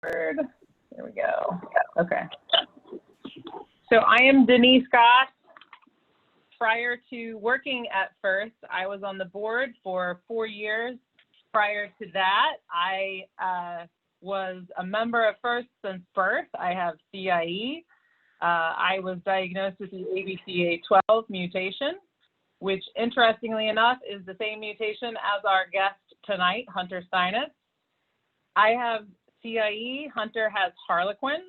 There we go. Okay. So I am Denise Scott. Prior to working at FIRST, I was on the board for 4 years. Prior to that, I was a member of FIRST since birth. I have CIE. I was diagnosed with the ABCA12 mutation, which interestingly enough is the same mutation as our guest tonight, Hunter Steinitz. I have CIE, Hunter has Harlequin,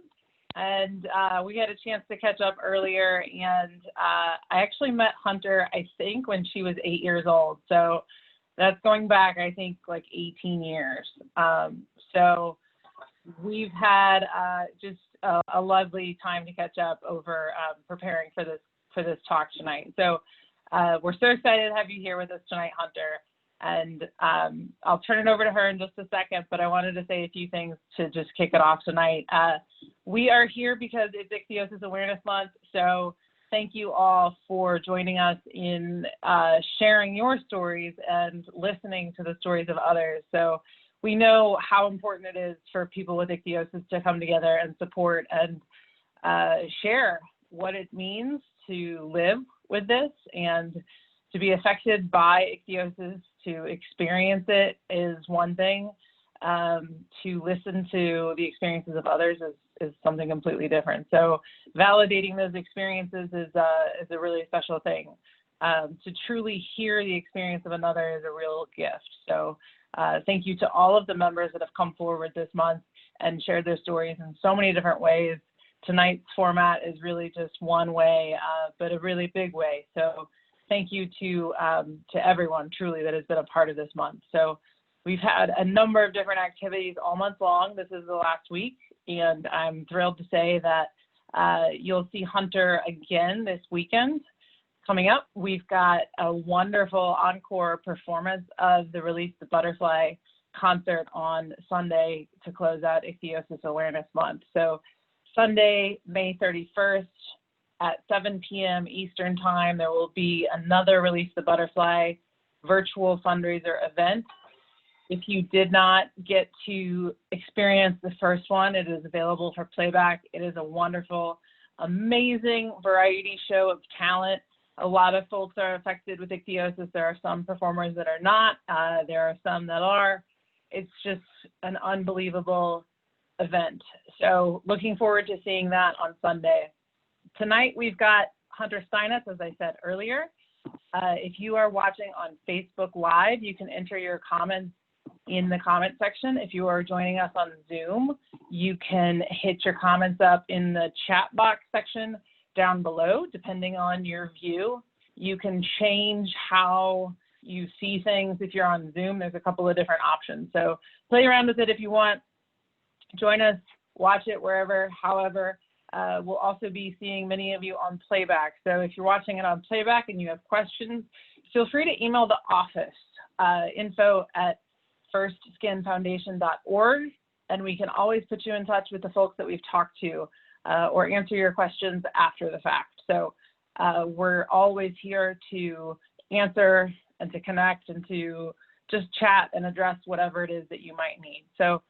and we had a chance to catch up earlier, and I actually met Hunter, I think, when she was 8 years old. So that's going back, I think, like 18 years. So we've had just a lovely time to catch up over preparing for this talk tonight. So we're so excited to have you here with us tonight, Hunter. And I'll turn it over to her in just a second, but I wanted to say a few things to just kick it off tonight. We are here because it's Ichthyosis Awareness Month, so thank you all for joining us in sharing your stories and listening to the stories of others. So we know how important it is for people with ichthyosis to come together and support and share what it means to live with this and to be affected by ichthyosis. To experience it is one thing. To listen to the experiences of others is something completely different. So validating those experiences is a really special thing. To truly hear the experience of another is a real gift. So thank you to all of the members that have come forward this month and shared their stories in so many different ways. Tonight's format is really just one way, but a really big way. So thank you to everyone truly that has been a part of this month. So we've had a number of different activities all month long. This is the last week, and I'm thrilled to say that you'll see Hunter again this weekend. Coming up, we've got a wonderful encore performance of the Release the Butterfly concert on Sunday to close out Ichthyosis Awareness Month. So Sunday, May 31st, at 7 p.m. Eastern Time, there will be another Release the Butterfly virtual fundraiser event. If you did not get to experience the first one, it is available for playback. It is a wonderful, amazing variety show of talent. A lot of folks are affected with ichthyosis. There are some performers that are not. There are some that are. It's just an unbelievable event. So looking forward to seeing that on Sunday. Tonight, we've got Hunter Steinitz, as I said earlier. If you are watching on Facebook Live, you can enter your comments in the comment section. If you are joining us on Zoom, you can hit your comments up in the chat box section down below, depending on your view. You can change how you see things. If you're on Zoom, there's a couple of different options. So play around with it if you want. Join us, watch it wherever, however. We'll also be seeing many of you on playback. So if you're watching it on playback and you have questions, feel free to email the office, info@firstskinfoundation.org, and we can always put you in touch with the folks that we've talked to or answer your questions after the fact. So we're always here to answer and to connect and to just chat and address whatever it is that you might need. So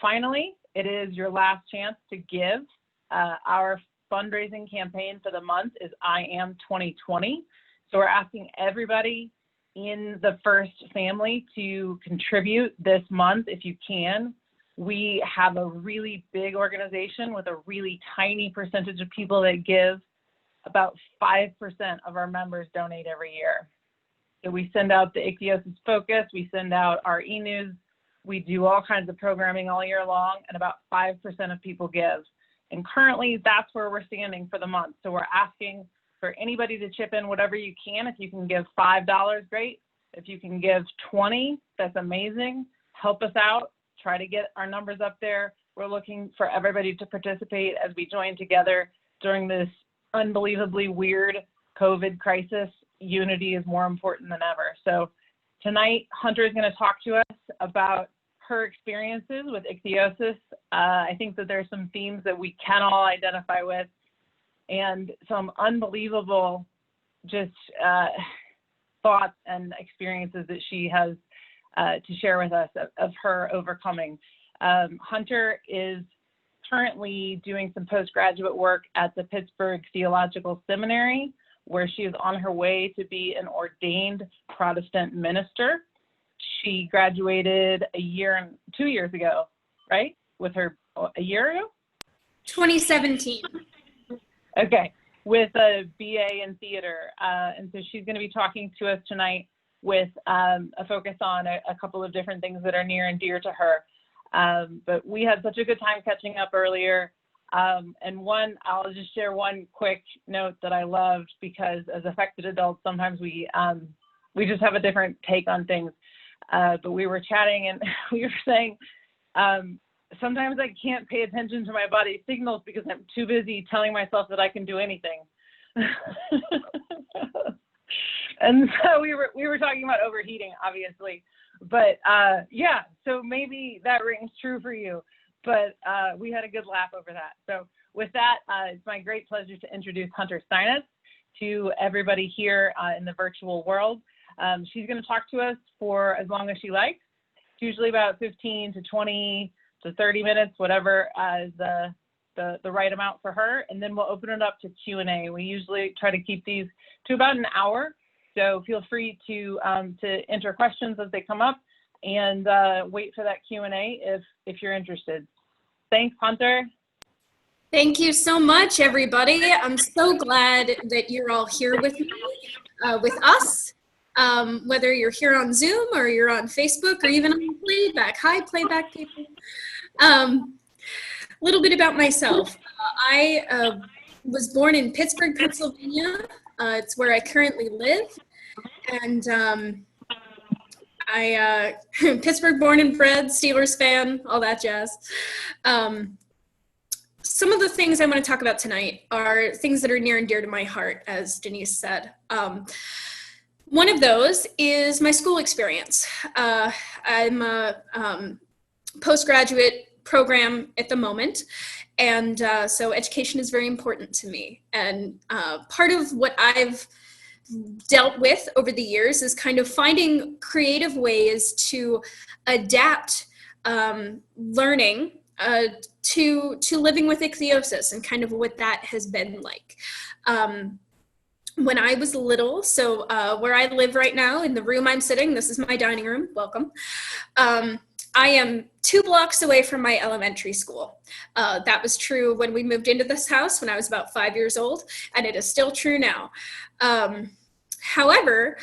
finally, it is your last chance to give. Our fundraising campaign for the month is I Am 2020. So we're asking everybody in the FIRST family to contribute this month if you can. We have a really big organization with a really tiny percentage of people that give. About 5% of our members donate every year. So we send out the Ichthyosis Focus, we send out our e-news, we do all kinds of programming all year long, and about 5% of people give. And currently, that's where we're standing for the month. So we're asking for anybody to chip in whatever you can. If you can give $5, great. If you can give $20, that's amazing. Help us out. Try to get our numbers up there. We're looking for everybody to participate as we join together during this unbelievably weird COVID crisis. Unity is more important than ever. So tonight, Hunter is going to talk to us about her experiences with ichthyosis. I think that there's some themes that we can all identify with and some unbelievable just thoughts and experiences that she has to share with us of her overcoming. Hunter is currently doing some postgraduate work at the Pittsburgh Theological Seminary, where she is on her way to be an ordained Protestant minister. She graduated 2 years ago, right? With her, a year ago? 2017. Okay, with a BA in theater. And so she's going to be talking to us tonight with a focus on a couple of different things that are near and dear to her. But we had such a good time catching up earlier. And I'll just share one quick note that I loved, because as affected adults, sometimes we just have a different take on things. But we were chatting and we were saying, sometimes I can't pay attention to my body's signals because I'm too busy telling myself that I can do anything. And so we were talking about overheating, obviously, but yeah, so maybe that rings true for you, but we had a good laugh over that. So with that, it's my great pleasure to introduce Hunter Steinitz to everybody here in the virtual world. She's going to talk to us for as long as she likes. It's usually about 15 to 20 to 30 minutes, whatever is the right amount for her, and then we'll open it up to Q&A. We usually try to keep these to about an hour, so feel free to enter questions as they come up, and wait for that Q&A if you're interested. Thanks, Hunter. Thank you so much, everybody. I'm so glad that you're all here with me, with us. Whether you're here on Zoom or you're on Facebook or even on playback. Hi, playback people. A little bit about myself. I was born in Pittsburgh, Pennsylvania. It's where I currently live. And I Pittsburgh born and bred, Steelers fan, all that jazz. Some of the things I want to talk about tonight are things that are near and dear to my heart, as Denise said. One of those is my school experience. I'm a postgraduate program at the moment, and so education is very important to me. And part of what I've dealt with over the years is kind of finding creative ways to adapt learning to living with ichthyosis and kind of what that has been like. When I was little, so where I live right now, in the room I'm sitting, this is my dining room, welcome. I am 2 blocks away from my elementary school. That was true when we moved into this house when I was about 5 years old, and it is still true now. However,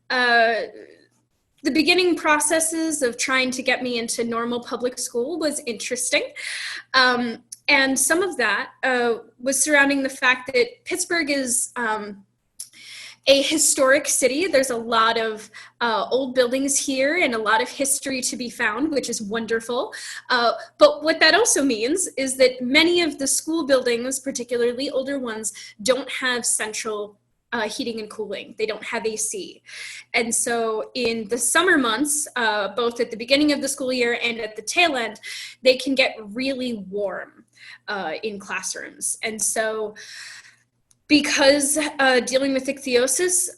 the beginning processes of trying to get me into normal public school was interesting. And some of that was surrounding the fact that Pittsburgh is a historic city. There's a lot of old buildings here and a lot of history to be found, which is wonderful. But what that also means is that many of the school buildings, particularly older ones, don't have central heating and cooling. They don't have AC. And so in the summer months, both at the beginning of the school year and at the tail end, they can get really warm in classrooms. And so because dealing with ichthyosis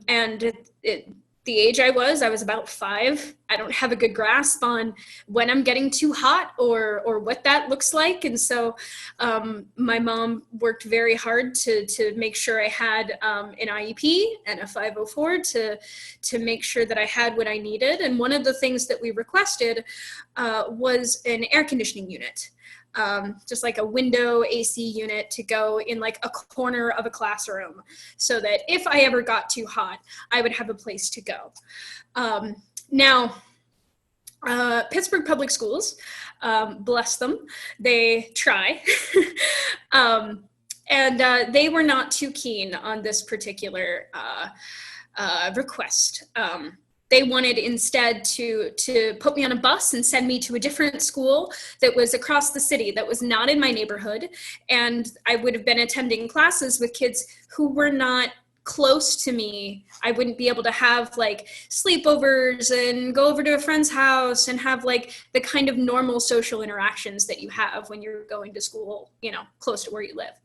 and the age I was about 5, I don't have a good grasp on when I'm getting too hot or what that looks like. And so my mom worked very hard to make sure I had an IEP and a 504 to make sure that I had what I needed. And one of the things that we requested was an air conditioning unit. Just like a window AC unit to go in like a corner of a classroom so that if I ever got too hot, I would have a place to go. Now, Pittsburgh Public Schools, bless them, they try. And they were not too keen on this particular request. They wanted instead to put me on a bus and send me to a different school that was across the city, that was not in my neighborhood. And I would have been attending classes with kids who were not close to me. I wouldn't be able to have like sleepovers and go over to a friend's house and have like the kind of normal social interactions that you have when you're going to school, you know, close to where you live.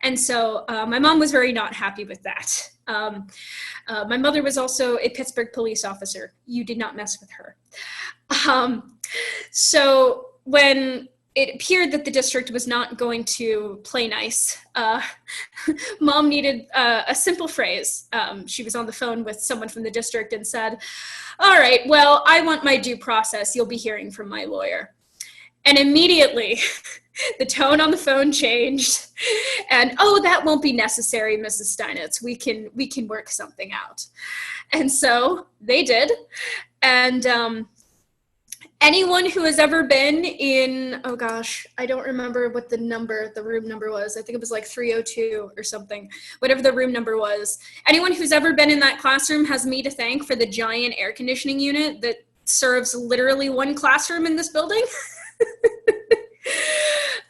And so my mom was very not happy with that. My mother was also a Pittsburgh police officer. You did not mess with her. So when it appeared that the district was not going to play nice, Mom needed a simple phrase. She was on the phone with someone from the district and said, "All right, well, I want my due process. You'll be hearing from my lawyer." And immediately, the tone on the phone changed, and, "Oh, that won't be necessary, Mrs. Steinitz. We can work something out." And so they did. And anyone who has ever been in, oh gosh, I don't remember what the room number was. I think it was like 302 or something, whatever the room number was. Anyone who's ever been in that classroom has me to thank for the giant air conditioning unit that serves literally one classroom in this building.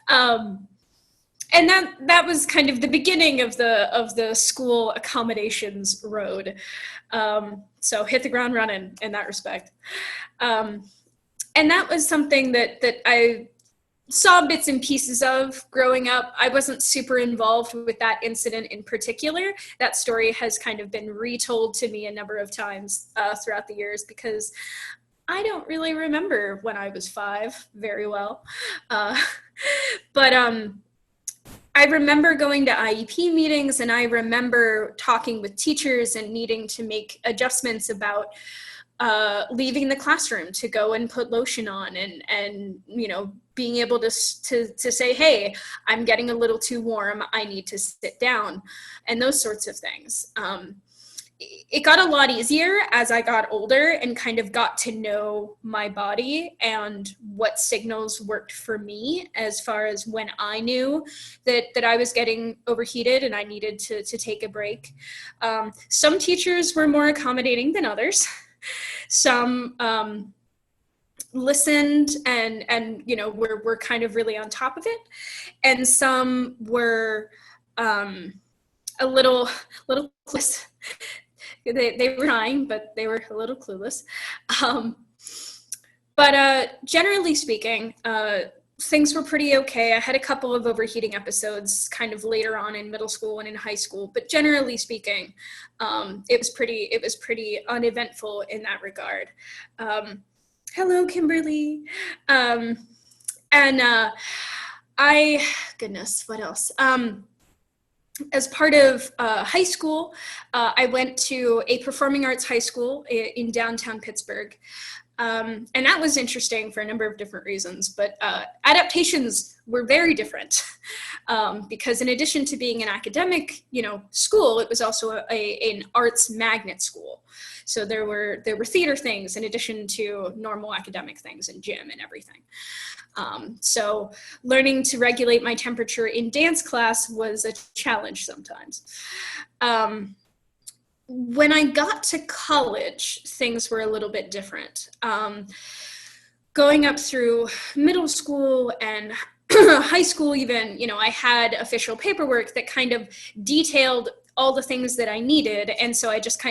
And that was kind of the beginning of the school accommodations road. So hit the ground running in that respect. And that was something that I saw bits and pieces of growing up. I wasn't super involved with that incident in particular. That story has kind of been retold to me a number of times throughout the years, because I don't really remember when I was 5 very well. But I remember going to IEP meetings, and I remember talking with teachers and needing to make adjustments about leaving the classroom to go and put lotion on, and being able to say, "Hey, I'm getting a little too warm, I need to sit down," and those sorts of things. It got a lot easier as I got older and kind of got to know my body and what signals worked for me, as far as when I knew that I was getting overheated and I needed to take a break. Some teachers were more accommodating than others. Some listened and were kind of really on top of it, and some were a little clueless. They were trying, but they were a little clueless. But generally speaking, things were pretty okay. I had a couple of overheating episodes kind of later on in middle school and in high school, but generally speaking, it was pretty uneventful in that regard. Hello, Kimberly. Goodness, what else? As part of high school, I went to a performing arts high school in downtown Pittsburgh. And that was interesting for a number of different reasons, but adaptations were very different, because in addition to being an academic, school, it was also an arts magnet school. So there were theater things in addition to normal academic things and gym and everything. So learning to regulate my temperature in dance class was a challenge sometimes. When I got to college, things were a little bit different. Going up through middle school and high school even, I had official paperwork that kind of detailed all the things that I needed. And so I just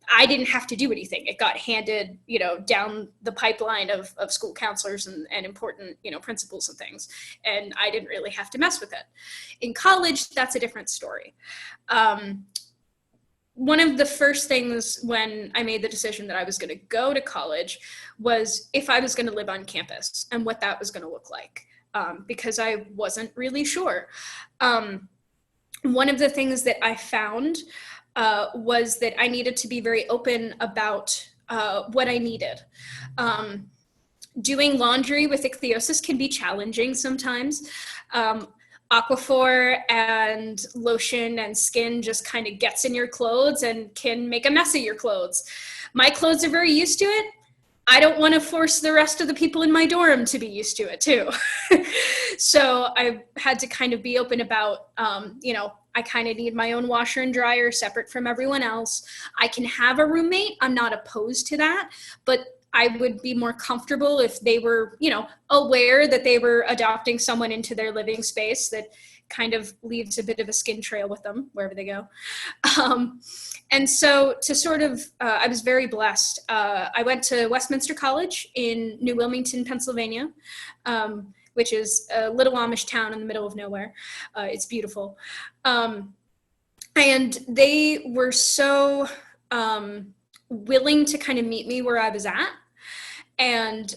I didn't have to do anything. It got handed, down the pipeline of school counselors and important, principals and things. And I didn't really have to mess with it. In college, that's a different story. One of the first things when I made the decision that I was going to go to college was if I was going to live on campus and what that was going to look like, because I wasn't really sure. One of the things that I found was that I needed to be very open about what I needed. Doing laundry with ichthyosis can be challenging sometimes. Aquaphor and lotion and skin just kind of gets in your clothes and can make a mess of your clothes. My clothes are very used to it. I don't want to force the rest of the people in my dorm to be used to it too. So I had to kind of be open about, I kind of need my own washer and dryer separate from everyone else. I can have a roommate. I'm not opposed to that, but I would be more comfortable if they were, aware that they were adopting someone into their living space that kind of leaves a bit of a skin trail with them wherever they go. And so to sort of, I was very blessed. I went to Westminster College in New Wilmington, Pennsylvania, which is a little Amish town in the middle of nowhere. It's beautiful. And they were so willing to kind of meet me where I was at. And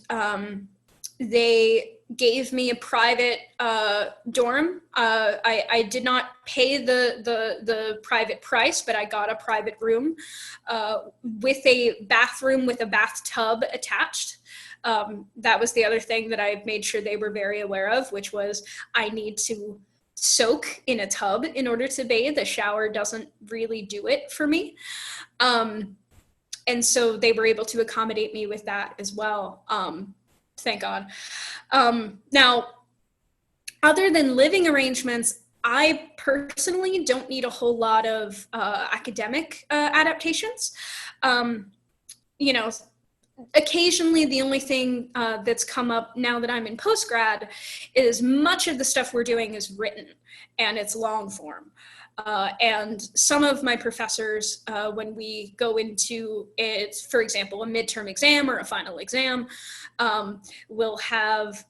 they gave me a private dorm. I did not pay the private price, but I got a private room with a bathroom with a bathtub attached. That was the other thing that I made sure they were very aware of, which was I need to soak in a tub in order to bathe. A shower doesn't really do it for me. And so they were able to accommodate me with that as well. Thank God. Now, other than living arrangements, I personally don't need a whole lot of academic adaptations. You know, occasionally the only thing that's come up now that I'm in postgrad is much of the stuff we're doing is written and it's long form. And some of my professors, when we go into it, for example, a midterm exam or a final exam, will have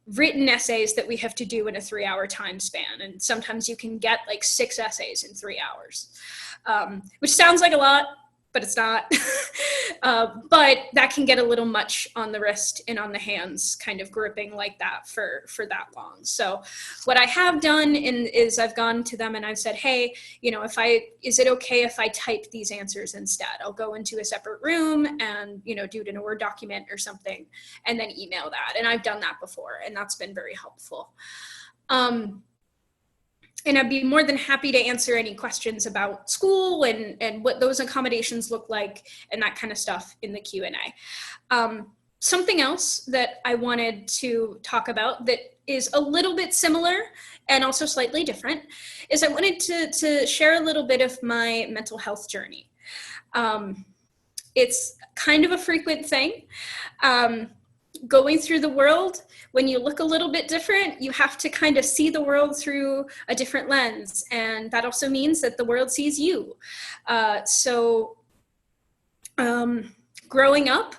written essays that we have to do in a 3-hour time span. And sometimes you can get like 6 essays in 3 hours, which sounds like a lot, but it's not. But that can get a little much on the wrist and on the hands, kind of gripping like that for that long. So what I have done is I've gone to them and I've said, hey, you know, is it okay if I type these answers instead? I'll go into a separate room and, you know, do it in a Word document or something and then email that. And I've done that before and that's been very helpful. And I'd be more than happy to answer any questions about school and what those accommodations look like and that kind of stuff in the Q&A. Something else that I wanted to talk about that is a little bit similar and also slightly different is I wanted to share a little bit of my mental health journey. It's kind of a frequent thing. Going through the world, when you look a little bit different, you have to kind of see the world through a different lens. And that also means that the world sees you. So growing up,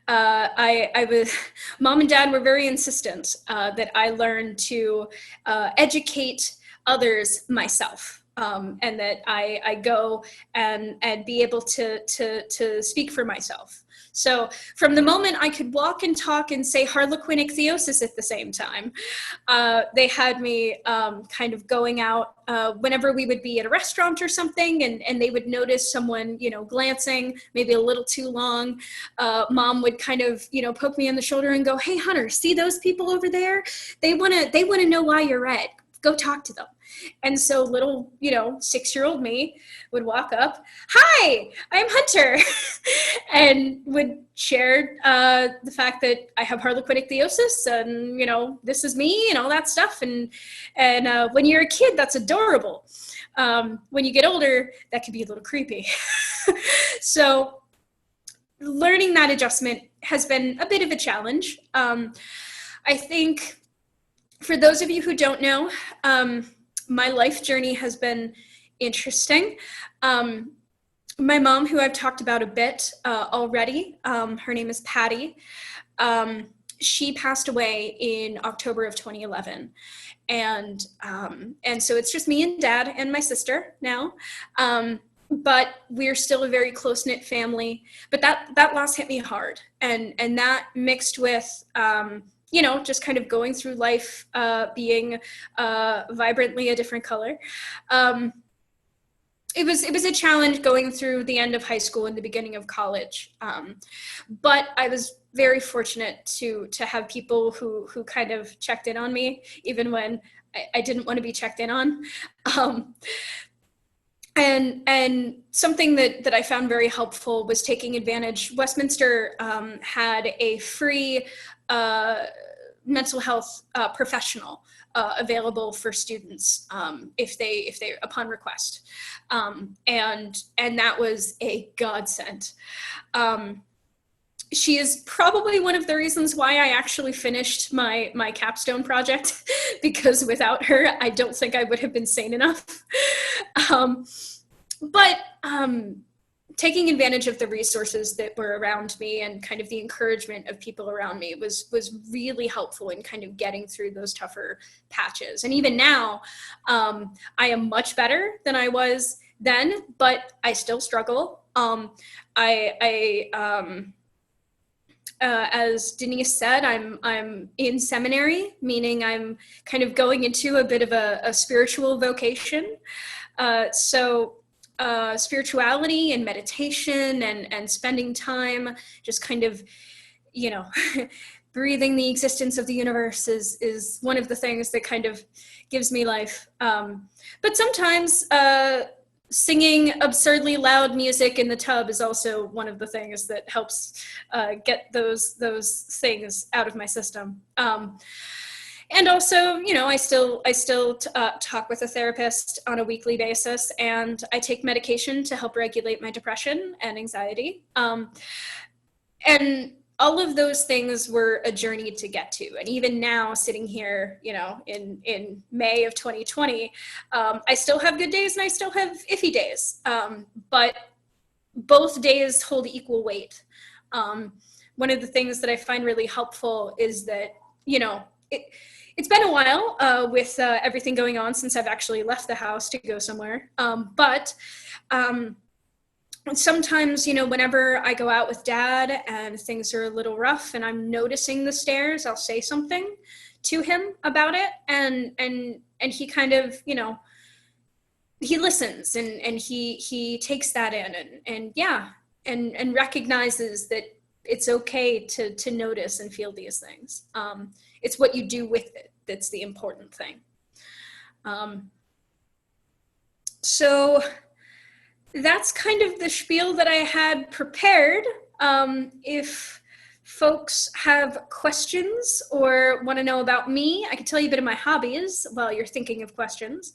Mom and Dad were very insistent that I learn to educate others myself. And that I go and be able to speak for myself. So from the moment I could walk and talk and say Harlequin Ichthyosis at the same time, they had me kind of going out whenever we would be at a restaurant or something and they would notice someone, you know, glancing maybe a little too long. Mom would kind of, you know, poke me on the shoulder and go, hey, Hunter, see those people over there? They wanna know why you're red. Go talk to them. And so little, you know, 6-year-old me would walk up, hi, I'm Hunter, and would share the fact that I have Harlequin Ichthyosis and, you know, this is me and all that stuff. And when you're a kid, that's adorable. When you get older, that can be a little creepy. So learning that adjustment has been a bit of a challenge. I think for those of you who don't know, my life journey has been interesting. My mom, who I've talked about a bit already, her name is Patty. She passed away in October of 2011. And so it's just me and Dad and my sister now. But we're still a very close-knit family. But that loss hit me hard. And that mixed with you know, just kind of going through life, being vibrantly a different color. It was a challenge going through the end of high school and the beginning of college. But I was very fortunate to have people who kind of checked in on me, even when I didn't want to be checked in on. And something that I found very helpful was taking advantage. Westminster had a free mental health professional available for students if they upon request, and that was a godsend. She is probably one of the reasons why I actually finished my capstone project, because without her, I don't think I would have been sane enough. But taking advantage of the resources that were around me and kind of the encouragement of people around me was really helpful in kind of getting through those tougher patches. And even now, I am much better than I was then, but I still struggle. As Denise said, I'm in seminary, meaning I'm kind of going into a bit of a spiritual vocation. So spirituality and meditation and spending time just kind of, you know, breathing the existence of the universe is one of the things that kind of gives me life. But sometimes singing absurdly loud music in the tub is also one of the things that helps get those things out of my system. And also, you know, I still talk with a therapist on a weekly basis, and I take medication to help regulate my depression and anxiety. And all of those things were a journey to get to. And even now, sitting here, you know, in May of 2020, I still have good days and I still have iffy days. But both days hold equal weight. One of the things that I find really helpful is that, you know, it's been a while with everything going on since I've actually left the house to go somewhere. But sometimes, you know, whenever I go out with Dad and things are a little rough and I'm noticing the stares, I'll say something to him about it. And he kind of, you know, he listens and he takes that in and recognizes that it's okay to notice and feel these things. It's what you do with it that's the important thing. So that's kind of the spiel that I had prepared. If folks have questions or want to know about me, I can tell you a bit of my hobbies while you're thinking of questions.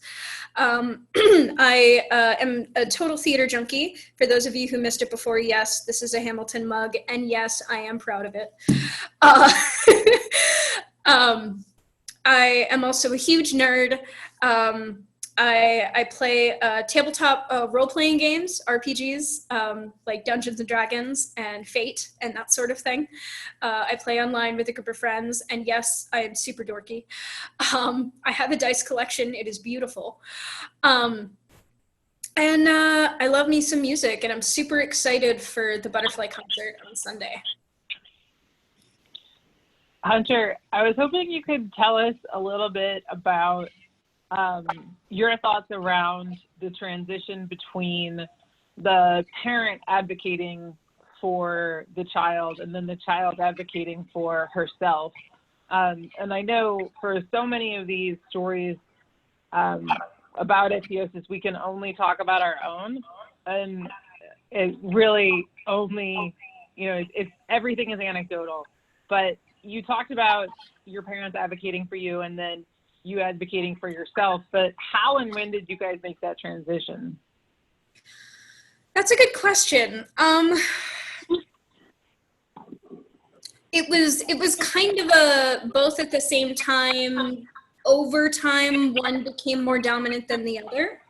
I am a total theater junkie. For those of you who missed it before, yes, this is a Hamilton mug, and yes, I am proud of it. I am also a huge nerd. I play tabletop role-playing games, RPGs, like Dungeons and Dragons and Fate and that sort of thing. I play online with a group of friends, and yes, I am super dorky. I have a dice collection. It is beautiful. And I love me some music, and I'm super excited for the Butterfly concert on Sunday. Hunter, I was hoping you could tell us a little bit about your thoughts around the transition between the parent advocating for the child and then the child advocating for herself. And I know for so many of these stories about ichthyosis, we can only talk about our own, and it really only, you know, it's everything is anecdotal. But you talked about your parents advocating for you and then you advocating for yourself, but how and when did you guys make that transition? That's a good question. It was kind of a both at the same time. Over time, one became more dominant than the other.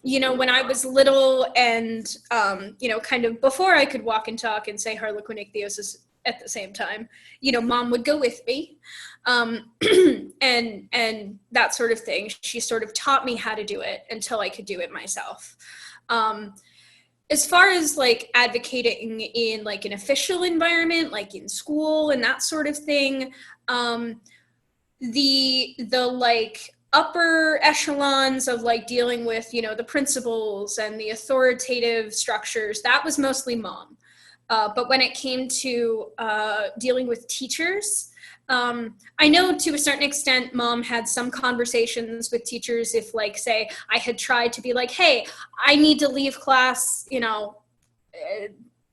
You know, when I was little and, you know, kind of before I could walk and talk and say Harlequin ichthyosis at the same time, you know, Mom would go with me, and that sort of thing. She sort of taught me how to do it until I could do it myself. As far as like advocating in like an official environment, like in school and that sort of thing, the like upper echelons of like dealing with, you know, the principals and the authoritative structures, that was mostly Mom. But when it came to dealing with teachers, I know to a certain extent, Mom had some conversations with teachers if, like, say, I had tried to be like, hey, I need to leave class, you know,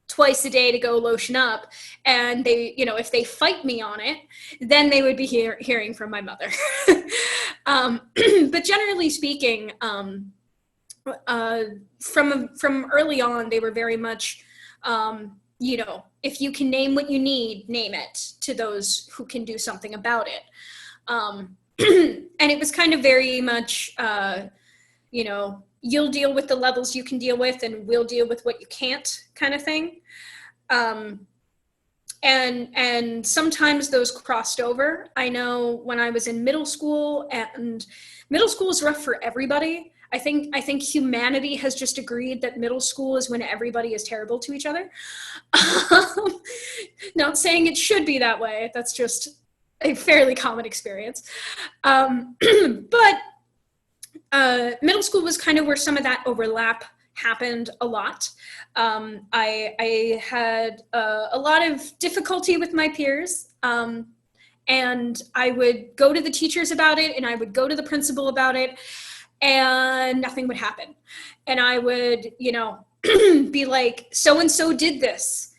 twice a day to go lotion up. And they, you know, if they fight me on it, then they would be hearing from my mother. But generally speaking, from early on, they were very much, you know, if you can name what you need, name it to those who can do something about it. And it was kind of very much, you know, you'll deal with the levels you can deal with, and we'll deal with what you can't, kind of thing. And sometimes those crossed over. I know when I was in middle school, and middle school is rough for everybody. I think humanity has just agreed that middle school is when everybody is terrible to each other. Not saying it should be that way. That's just a fairly common experience. But middle school was kind of where some of that overlap happened a lot. I had a lot of difficulty with my peers, and I would go to the teachers about it, and I would go to the principal about it, and nothing would happen. And I would, be like, so-and-so did this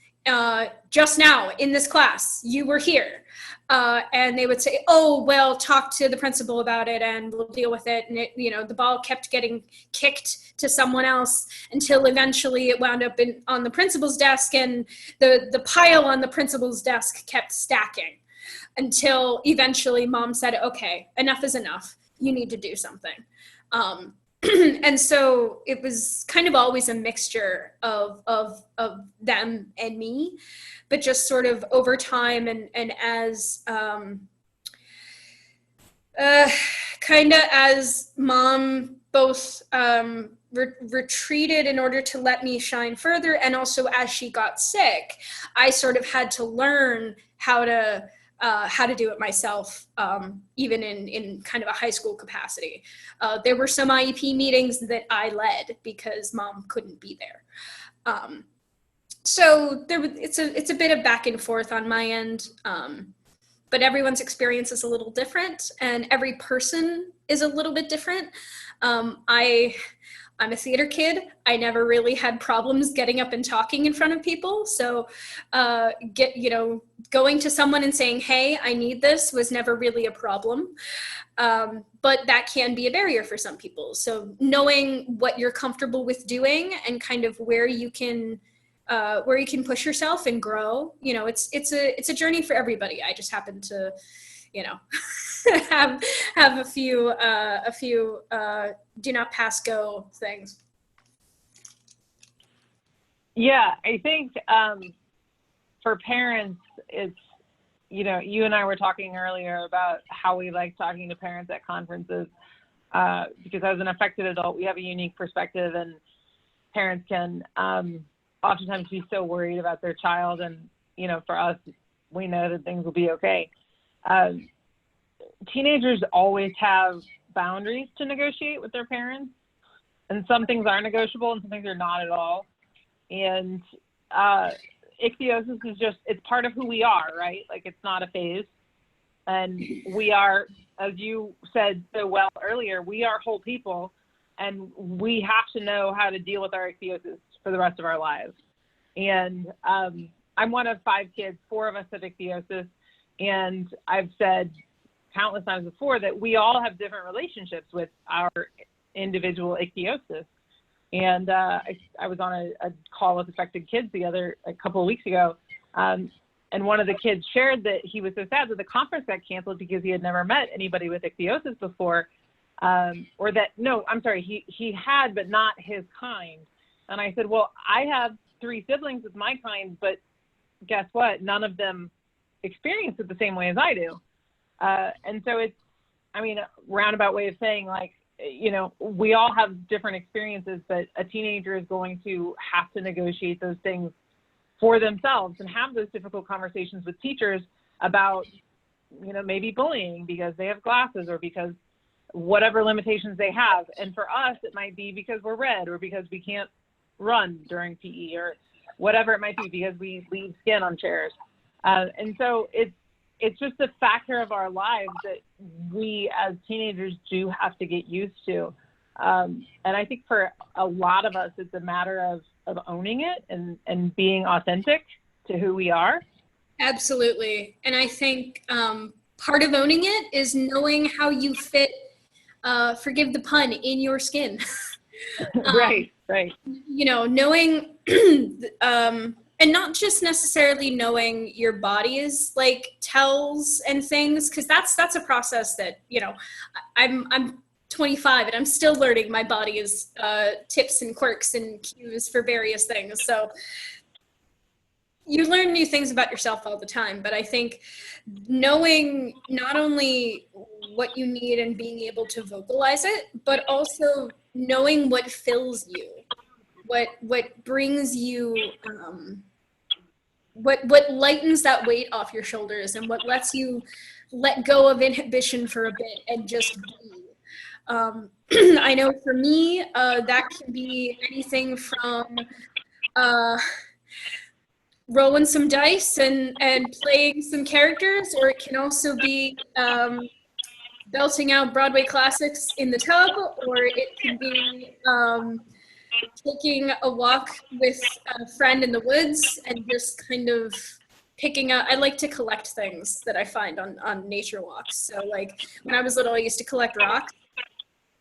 just now in this class. You were here. And they would say, oh, well, talk to the principal about it and we'll deal with it. And the ball kept getting kicked to someone else until eventually it wound up on the principal's desk, and the pile on the principal's desk kept stacking until eventually mom said, okay, enough is enough. You need to do something. And so it was kind of always a mixture of them and me, but just sort of over time and as kind of as mom both retreated in order to let me shine further, and also as she got sick, I sort of had to learn how to do it myself, even in kind of a high school capacity. There were some IEP meetings that I led because mom couldn't be there. So it's a bit of back and forth on my end, but everyone's experience is a little different, and every person is a little bit different. I'm a theater kid. I never really had problems getting up and talking in front of people. So going to someone and saying, hey, I need this was never really a problem. But that can be a barrier for some people. So knowing what you're comfortable with doing and kind of where you can push yourself and grow, it's a journey for everybody. I just happen to, have a few do not pass go things. Yeah, I think for parents, it's, you and I were talking earlier about how we like talking to parents at conferences, because as an affected adult, we have a unique perspective, and parents can oftentimes be so worried about their child, and for us, we know that things will be okay. Teenagers always have boundaries to negotiate with their parents, and some things are negotiable and some things are not at all. And ichthyosis is it's part of who we are, right? Like, it's not a phase. And we are, as you said so well earlier, we are whole people, and we have to know how to deal with our ichthyosis for the rest of our lives. And I'm one of 5 kids, 4 of us have ichthyosis, and I've said countless times before that we all have different relationships with our individual ichthyosis. And I was on a call with affected kids a couple of weeks ago, and one of the kids shared that he was so sad that the conference got canceled because he had never met anybody with ichthyosis before, he had, but not his kind. And I said, well, I have 3 siblings with my kind, but guess what? None of them experience it the same way as I do. And so it's, a roundabout way of saying, like, we all have different experiences, but a teenager is going to have to negotiate those things for themselves and have those difficult conversations with teachers about, maybe bullying because they have glasses, or because whatever limitations they have. And for us, it might be because we're red, or because we can't run during PE, or whatever it might be, because we leave skin on chairs. And so it's just a factor of our lives that we as teenagers do have to get used to. And I think for a lot of us, it's a matter of owning it and being authentic to who we are. Absolutely. And I think part of owning it is knowing how you fit, forgive the pun, in your skin. Right. Knowing, and not just necessarily knowing your body's like tells and things, because that's a process that I'm 25 and I'm still learning my body's tips and quirks and cues for various things. So you learn new things about yourself all the time, but I think knowing not only what you need and being able to vocalize it, but also knowing what fills you, what brings you, what lightens that weight off your shoulders and what lets you let go of inhibition for a bit and just be. I know for me, that can be anything from rolling some dice and playing some characters, or it can also be belting out Broadway classics in the tub, or it can be taking a walk with a friend in the woods and just kind of picking up. I like to collect things that I find on nature walks. So like when I was little, I used to collect rocks.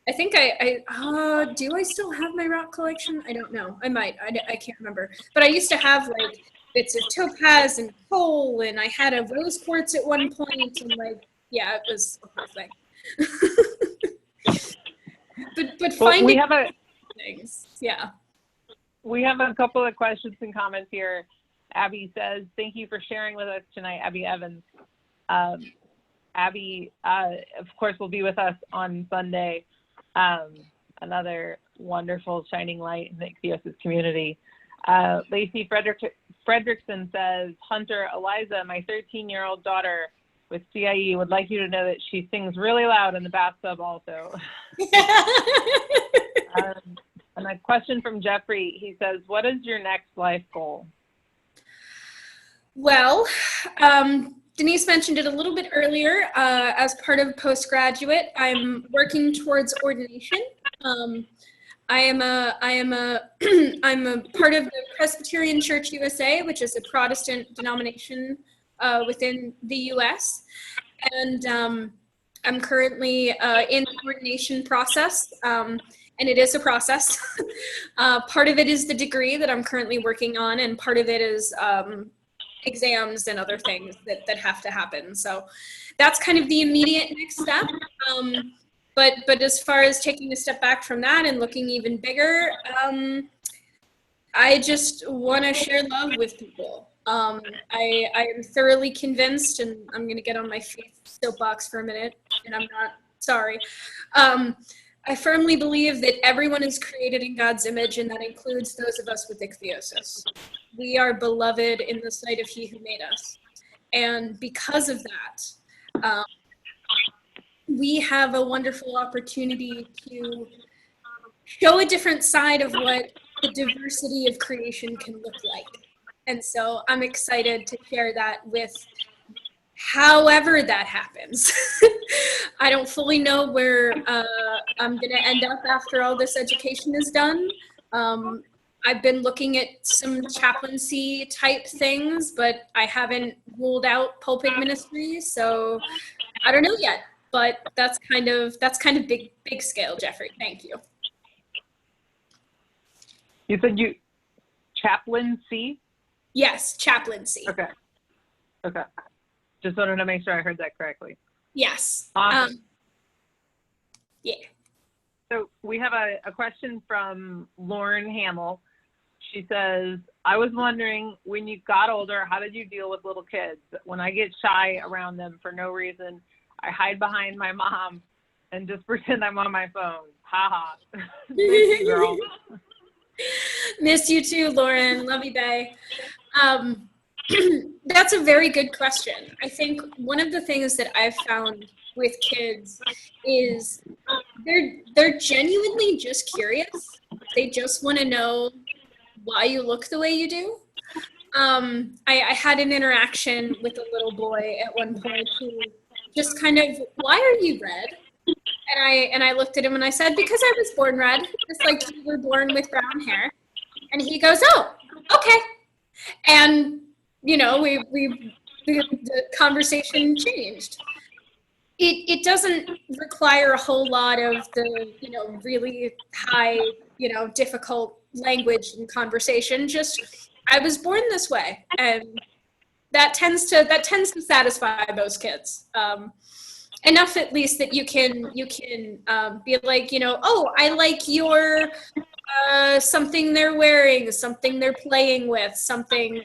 I think do I still have my rock collection? I don't know. I might. I can't remember. But I used to have like bits of topaz and coal, and I had a rose quartz at one point, and like, yeah, it was a whole thing. but finding we have things, yeah. We have a couple of questions and comments here. Abby says, "Thank you for sharing with us tonight, Abby Evans." Abby, of course, will be with us on Sunday. Another wonderful shining light in the Ichthyosis community. Lacey Fredrickson says, "Hunter, Eliza, my 13-year-old daughter with CIE would like you to know that she sings really loud in the bathtub also." And a question from Jeffrey. He says, "What is your next life goal?" Well, Denise mentioned it a little bit earlier. As part of postgraduate, I'm working towards ordination. I'm a part of the Presbyterian Church USA, which is a Protestant denomination within the U.S. And I'm currently in the ordination process, and it is a process. Part of it is the degree that I'm currently working on, and part of it is exams and other things that have to happen. So that's kind of the immediate next step. But as far as taking a step back from that and looking even bigger, I just want to share love with people. I am thoroughly convinced, and I'm going to get on my soapbox for a minute, and I'm not sorry. I firmly believe that everyone is created in God's image, and that includes those of us with ichthyosis. We are beloved in the sight of He who made us. And because of that, we have a wonderful opportunity to show a different side of what the diversity of creation can look like. And so I'm excited to share that with however that happens. I don't fully know where I'm going to end up after all this education is done. I've been looking at some chaplaincy type things, but I haven't ruled out pulpit ministry, so I don't know yet. But that's kind of big scale, Jeffrey. Thank you. You said chaplaincy? Yes, chaplaincy. Okay. Just wanted to make sure I heard that correctly. Yes. Awesome. Yeah. So we have a question from Lauren Hamill. She says, "I was wondering, when you got older, how did you deal with little kids? When I get shy around them for no reason, I hide behind my mom and just pretend I'm on my phone. Ha ha." Miss you, girl. Miss you too, Lauren. Love you, bae. That's a very good question. I think one of the things that I've found with kids is they're genuinely just curious. They just want to know why you look the way you do. I had an interaction with a little boy at one point who just kind of, "Why are you red?" And I looked at him and I said, "Because I was born red, just like you were born with brown hair." And he goes, "Oh, okay." And you know, the conversation changed. It doesn't require a whole lot of the, really high, difficult language and conversation. Just, I was born this way, and that tends to satisfy most kids. enough at least that you can be like, oh, I like your something they're wearing, something they're playing with, something,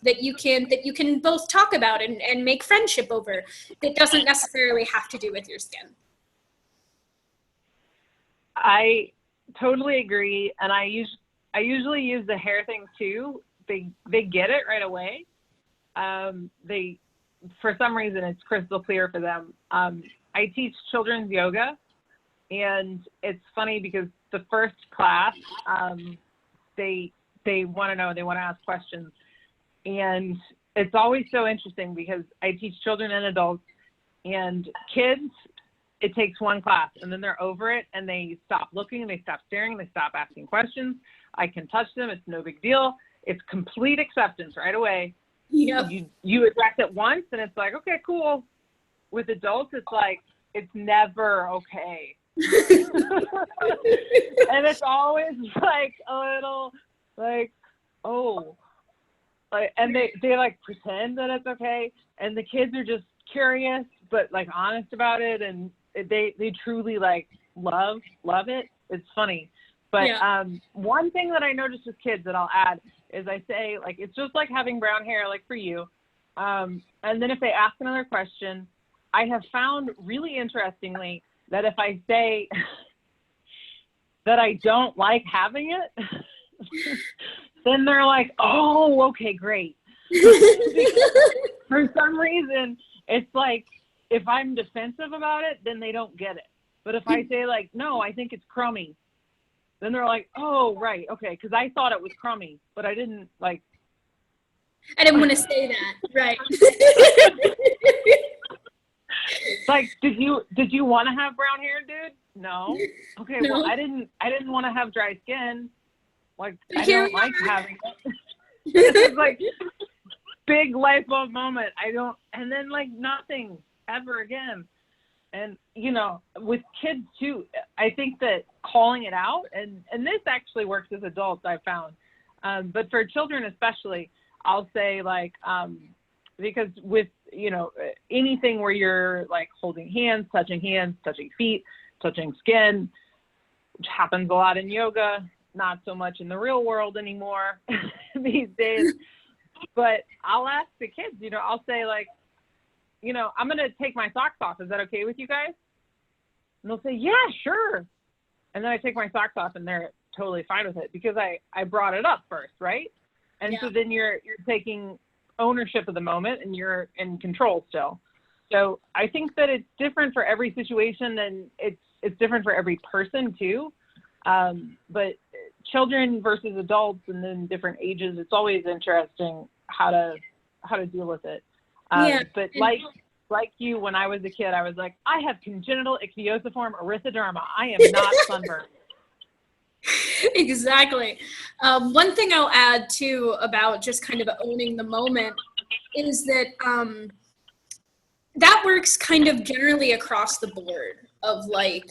that you can both talk about and make friendship over, that doesn't necessarily have to do with your skin. I totally agree, and I usually use the hair thing too. They get it right away. They, for some reason, it's crystal clear for them. I teach children's yoga, and it's funny because the first class, they want to know, they want to ask questions, and it's always so interesting because I teach children and adults, and kids, it takes one class and then they're over it and they stop looking, they stop staring, they stop asking questions. I can touch them, it's no big deal. It's complete acceptance right away. Yep. You address it once and it's like, okay, cool. With adults, it's like, it's never okay. And it's always like a little like, oh, like, and they like pretend that it's okay. And the kids are just curious, but like honest about it. And they truly like love it. It's funny. But yeah. One thing that I noticed with kids that I'll add is I say, like, it's just like having brown hair, like for you. And then if they ask another question, I have found really interestingly that if I say that I don't like having it, then they're like, oh, okay, great. For some reason, it's like, if I'm defensive about it, then they don't get it. But if I say like, no, I think it's crummy, then they're like, oh, right, okay, because I thought it was crummy, but I didn't like. I didn't want to say that, right? Like, did you want to have brown hair, dude? No. Okay, No. well, I didn't want to have dry skin. Like, I don't like having it. It's like big life moment. And then like nothing ever again. And with kids too, I think that calling it out, and this actually works with adults, I've found, but for children especially, I'll say like, because with anything where you're like holding hands, touching feet, touching skin, which happens a lot in yoga, not so much in the real world anymore these days. But I'll ask the kids, I'll say like, I'm going to take my socks off. Is that okay with you guys? And they'll say, yeah, sure. And then I take my socks off and they're totally fine with it because I brought it up first, right? And yeah. So then you're taking ownership of the moment and you're in control still. So I think that it's different for every situation and it's different for every person too. But children versus adults and then different ages, it's always interesting how to deal with it. Yeah. But like you, when I was a kid, I was like, I have congenital ichthyosiform erythroderma. I am not sunburned. Exactly. One thing I'll add too about just kind of owning the moment is that that works kind of generally across the board of like,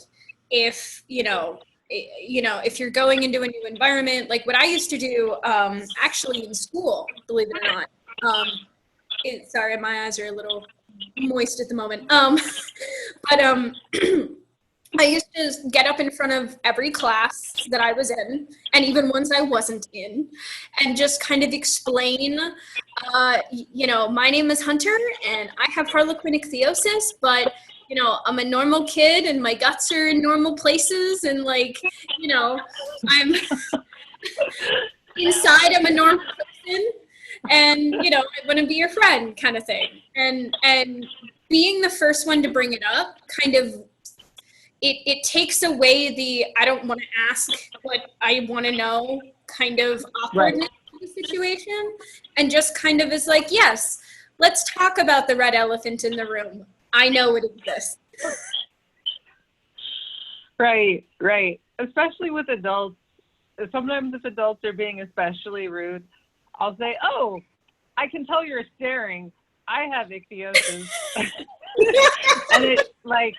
if if you're going into a new environment, like what I used to do actually in school, believe it or not. Sorry, my eyes are a little moist at the moment. But I used to get up in front of every class that I was in, and even ones I wasn't in, and just kind of explain, my name is Hunter, and I have Harlequin ichthyosis, but, I'm a normal kid, and my guts are in normal places, and, like, I'm inside, I'm a normal person, and, I want to be your friend kind of thing. And being the first one to bring it up kind of, it takes away the I don't want to ask what I want to know kind of awkwardness of the situation, and just kind of is like, yes, let's talk about the red elephant in the room. I know it exists. Right. Especially with adults. Sometimes if adults are being especially rude, I'll say, oh, I can tell you're staring. I have ichthyosis. And it's like,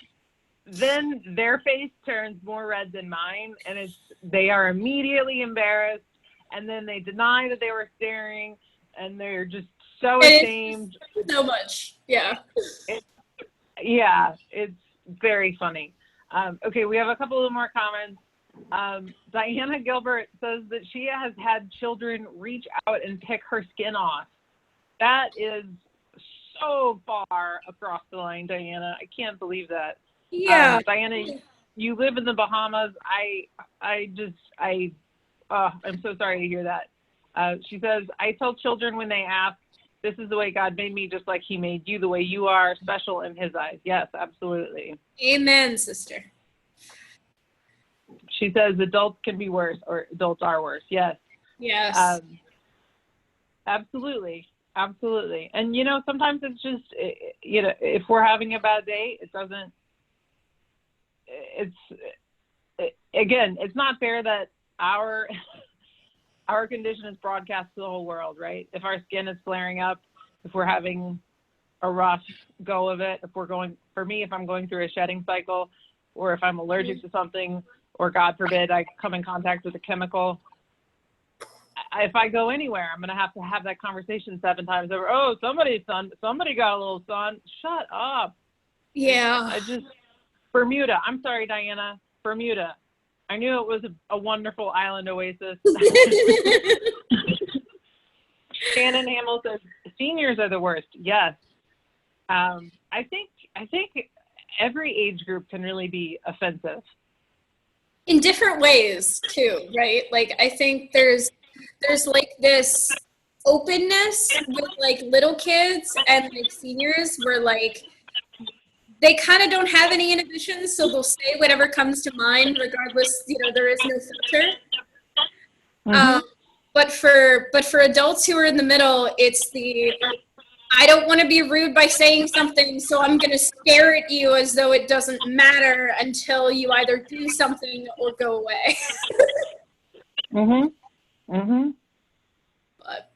then their face turns more red than mine, and they are immediately embarrassed, and then they deny that they were staring, and they're just so ashamed. So much, yeah. Yeah, it's very funny. Okay, we have a couple of more comments. Diana Gilbert says that she has had children reach out and pick her skin off. That is so far across the line, Diana. I can't believe that. Yeah. Diana, you live in the Bahamas. I'm so sorry to hear that. She says, I tell children when they ask, this is the way God made me, just like he made you, the way you are, special in his eyes. Yes, absolutely. Amen, sister. She says adults can be worse, or adults are worse. Yes. Yes. Absolutely. Absolutely. And, you know, sometimes it's just, you know, if we're having a bad day, again, it's not fair that our condition is broadcast to the whole world, right? If our skin is flaring up, if we're having a rough go of it, if I'm going through a shedding cycle, or if I'm allergic to something, or God forbid, I come in contact with a chemical, if I go anywhere, I'm going to have that conversation 7 times over. Oh, somebody got a little sun. Shut up. Yeah. Bermuda. I'm sorry, Diana. Bermuda. I knew it was a wonderful island oasis. Shannon Hamill says seniors are the worst. Yes. I think every age group can really be offensive. In different ways too, right? Like I think there's like this openness with like little kids and like seniors where like they kind of don't have any inhibitions, so they'll say whatever comes to mind regardless, you know, there is no filter. Mm-hmm. But for adults who are in the middle, it's I don't want to be rude by saying something, so I'm going to stare at you as though it doesn't matter until you either do something or go away. But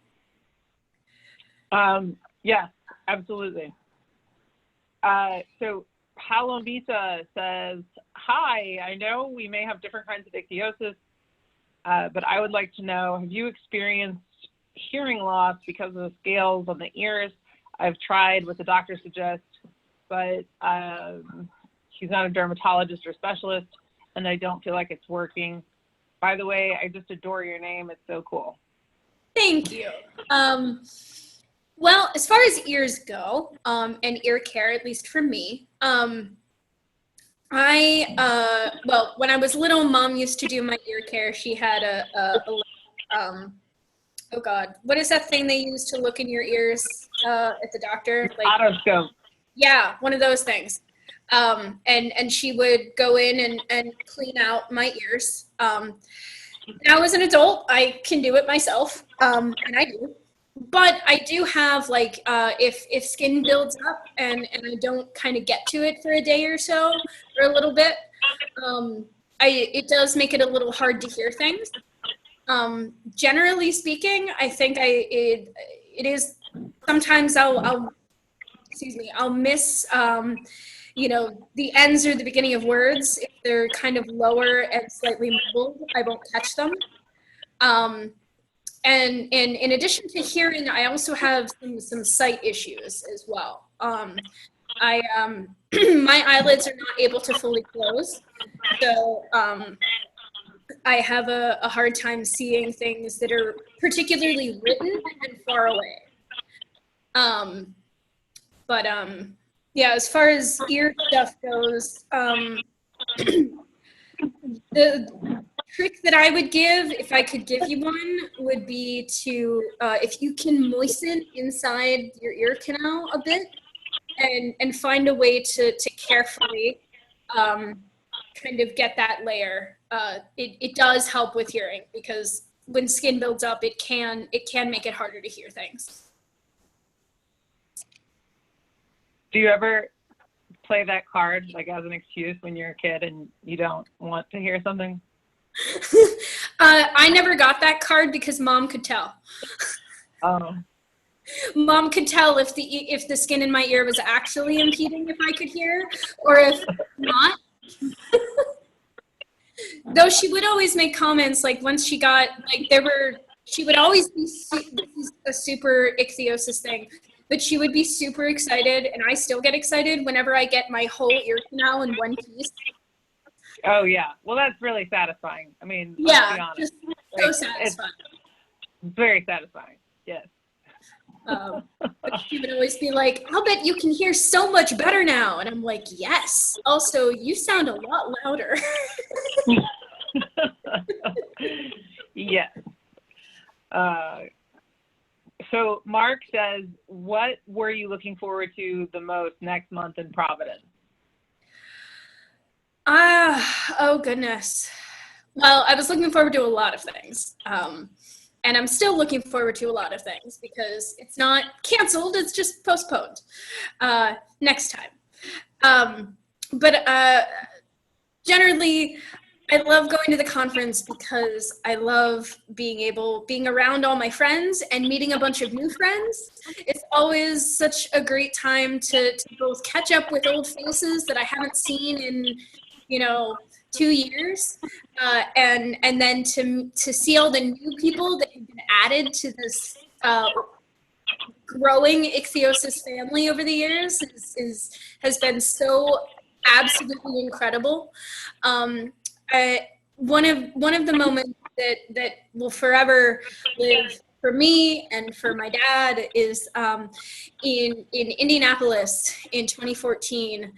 yeah, absolutely. So Palombita says, hi, I know we may have different kinds of ichthyosis, but I would like to know, have you experienced hearing loss because of the scales on the ears? I've tried what the doctor suggests, but he's not a dermatologist or specialist, and I don't feel like it's working. By the way, I just adore your name. It's so cool. Thank you. Well, as far as ears go, and ear care, at least for me, when I was little, Mom used to do my ear care. She had oh God, what is that thing they use to look in your ears at the doctor? Like, otoscope. Yeah, one of those things. And she would go in and clean out my ears. Now as an adult, I can do it myself, and I do. But I do have like if skin builds up and I don't kind of get to it for a day or so or a little bit, it does make it a little hard to hear things. Generally speaking, I think it is sometimes I'll miss you know, the ends or the beginning of words. If they're kind of lower and slightly mumbled, I won't catch them. And in addition to hearing, I also have some sight issues as well. My eyelids are not able to fully close, so I have a hard time seeing things that are particularly written and far away. Yeah, as far as ear stuff goes, the trick that I would give, if I could give you one, would be to, if you can moisten inside your ear canal a bit and find a way to carefully kind of get that layer. It does help with hearing, because when skin builds up, it can make it harder to hear things. Do you ever play that card like as an excuse when you're a kid and you don't want to hear something? I never got that card because Mom could tell. Oh. Mom could tell if the skin in my ear was actually impeding if I could hear, or if not. Though she would always make comments, like once she got, like she would always be, this is a super ichthyosis thing. but she would be super excited, and I still get excited whenever I get my whole ear canal in one piece. Oh yeah. Well, that's really satisfying. I mean, let's be honest. Just Like, so satisfying. It's very satisfying. Yes. But she would always be like, I'll bet you can hear so much better now. And I'm like, yes. Also, you sound a lot louder. Yes. So Mark says, what were you looking forward to the most next month in Providence? Oh goodness. Well, I was looking forward to a lot of things. And I'm still looking forward to a lot of things because it's not canceled, it's just postponed next time. But generally, I love going to the conference because I love being around all my friends and meeting a bunch of new friends. It's always such a great time to both catch up with old faces that I haven't seen in, 2 years, and then to see all the new people that have been added to this growing Ichthyosis family over the years has been so absolutely incredible. One of the moments that will forever live for me and for my dad is in Indianapolis in 2014.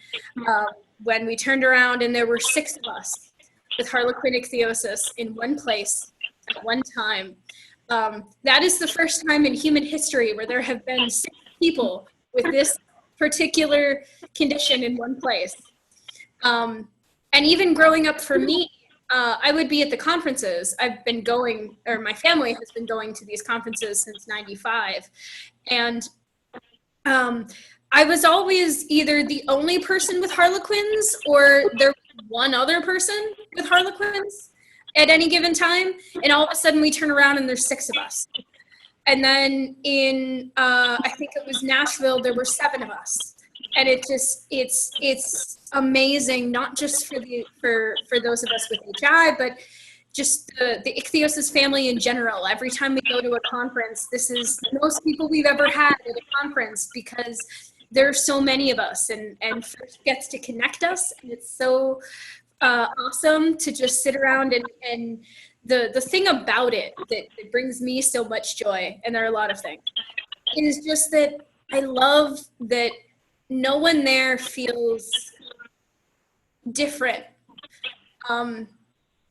When we turned around and there were 6 of us with Harlequin ichthyosis in one place at one time. That is the first time in human history where there have been 6 people with this particular condition in one place. And even growing up for me, I would be at the conferences. I've been going, or my family has been going to these conferences since '95. And I was always either the only person with Harlequins or there was one other person with Harlequins at any given time. And all of a sudden we turn around and there's 6 of us. And then in, I think it was Nashville, there were 7 of us. And it's amazing, not just for those of us with HI, but just the Ichthyosis family in general. Every time we go to a conference, this is the most people we've ever had at a conference because there are so many of us, and FIRST gets to connect us, and it's so awesome to just sit around and the thing about it that brings me so much joy, and there are a lot of things, is just that I love that no one there feels different.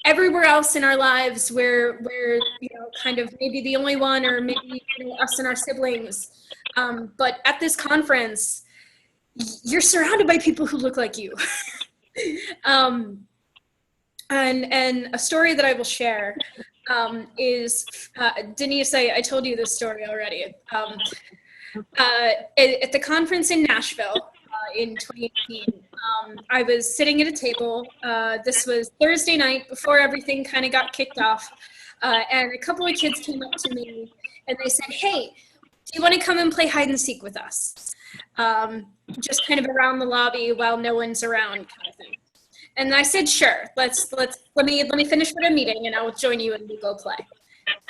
Everywhere else in our lives, we're kind of maybe the only one, or maybe us and our siblings. But at this conference, you're surrounded by people who look like you. And a story that I will share is, Denise, I told you this story already. At the conference in Nashville in 2018, I was sitting at a table. This was Thursday night before everything kind of got kicked off. And a couple of kids came up to me and they said, "Hey, do you want to come and play hide and seek with us?" Just kind of around the lobby while no one's around, kind of thing. And I said, "Sure, let me finish what I'm eating and I'll join you and we'll go play."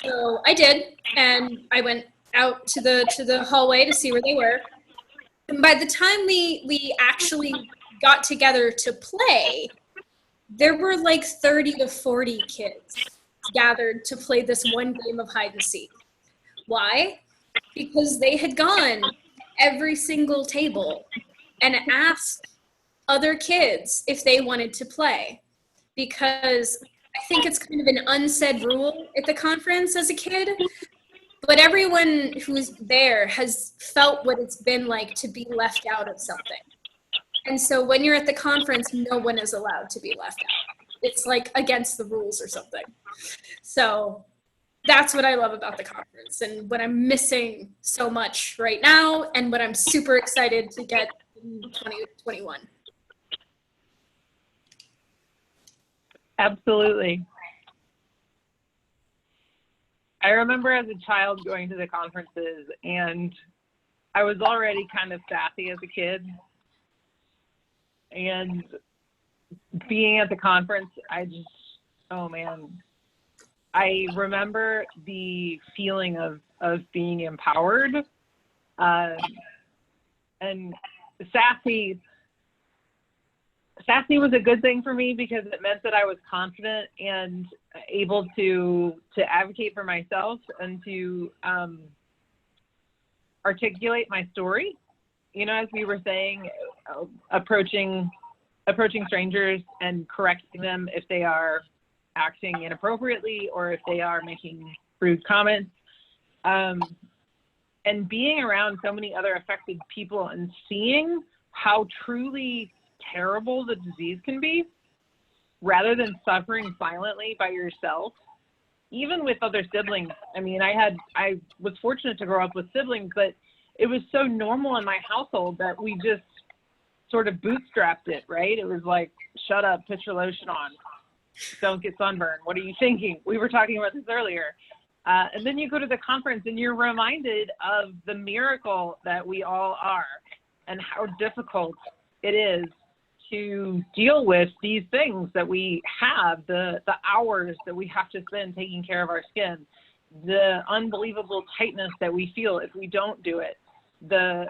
So I did, and I went out to the hallway to see where they were. And by the time we actually got together to play, there were like 30 to 40 kids gathered to play this one game of hide and seek. Why? Because they had gone every single table and asked other kids if they wanted to play. Because I think it's kind of an unsaid rule at the conference as a kid, but everyone who's there has felt what it's been like to be left out of something. And so when you're at the conference, no one is allowed to be left out. It's like against the rules or something. So that's what I love about the conference, and what I'm missing so much right now, and what I'm super excited to get in 2021. Absolutely. I remember as a child going to the conferences, and I was already kind of sassy as a kid. And being at the conference, oh man, I remember the feeling of being empowered And sassy was a good thing for me because it meant that I was confident and able to advocate for myself and to articulate my story. You know, as we were saying, approaching strangers and correcting them if they are acting inappropriately or if they are making rude comments. And being around so many other affected people and seeing how truly terrible the disease can be, rather than suffering silently by yourself, even with other siblings. I mean, I was fortunate to grow up with siblings, but it was so normal in my household that we just sort of bootstrapped it, right? It was like, shut up, put your lotion on, don't get sunburned. What are you thinking? We were talking about this earlier. And then you go to the conference and you're reminded of the miracle that we all are and how difficult it is to deal with these things that we have, the hours that we have to spend taking care of our skin, the unbelievable tightness that we feel if we don't do it, the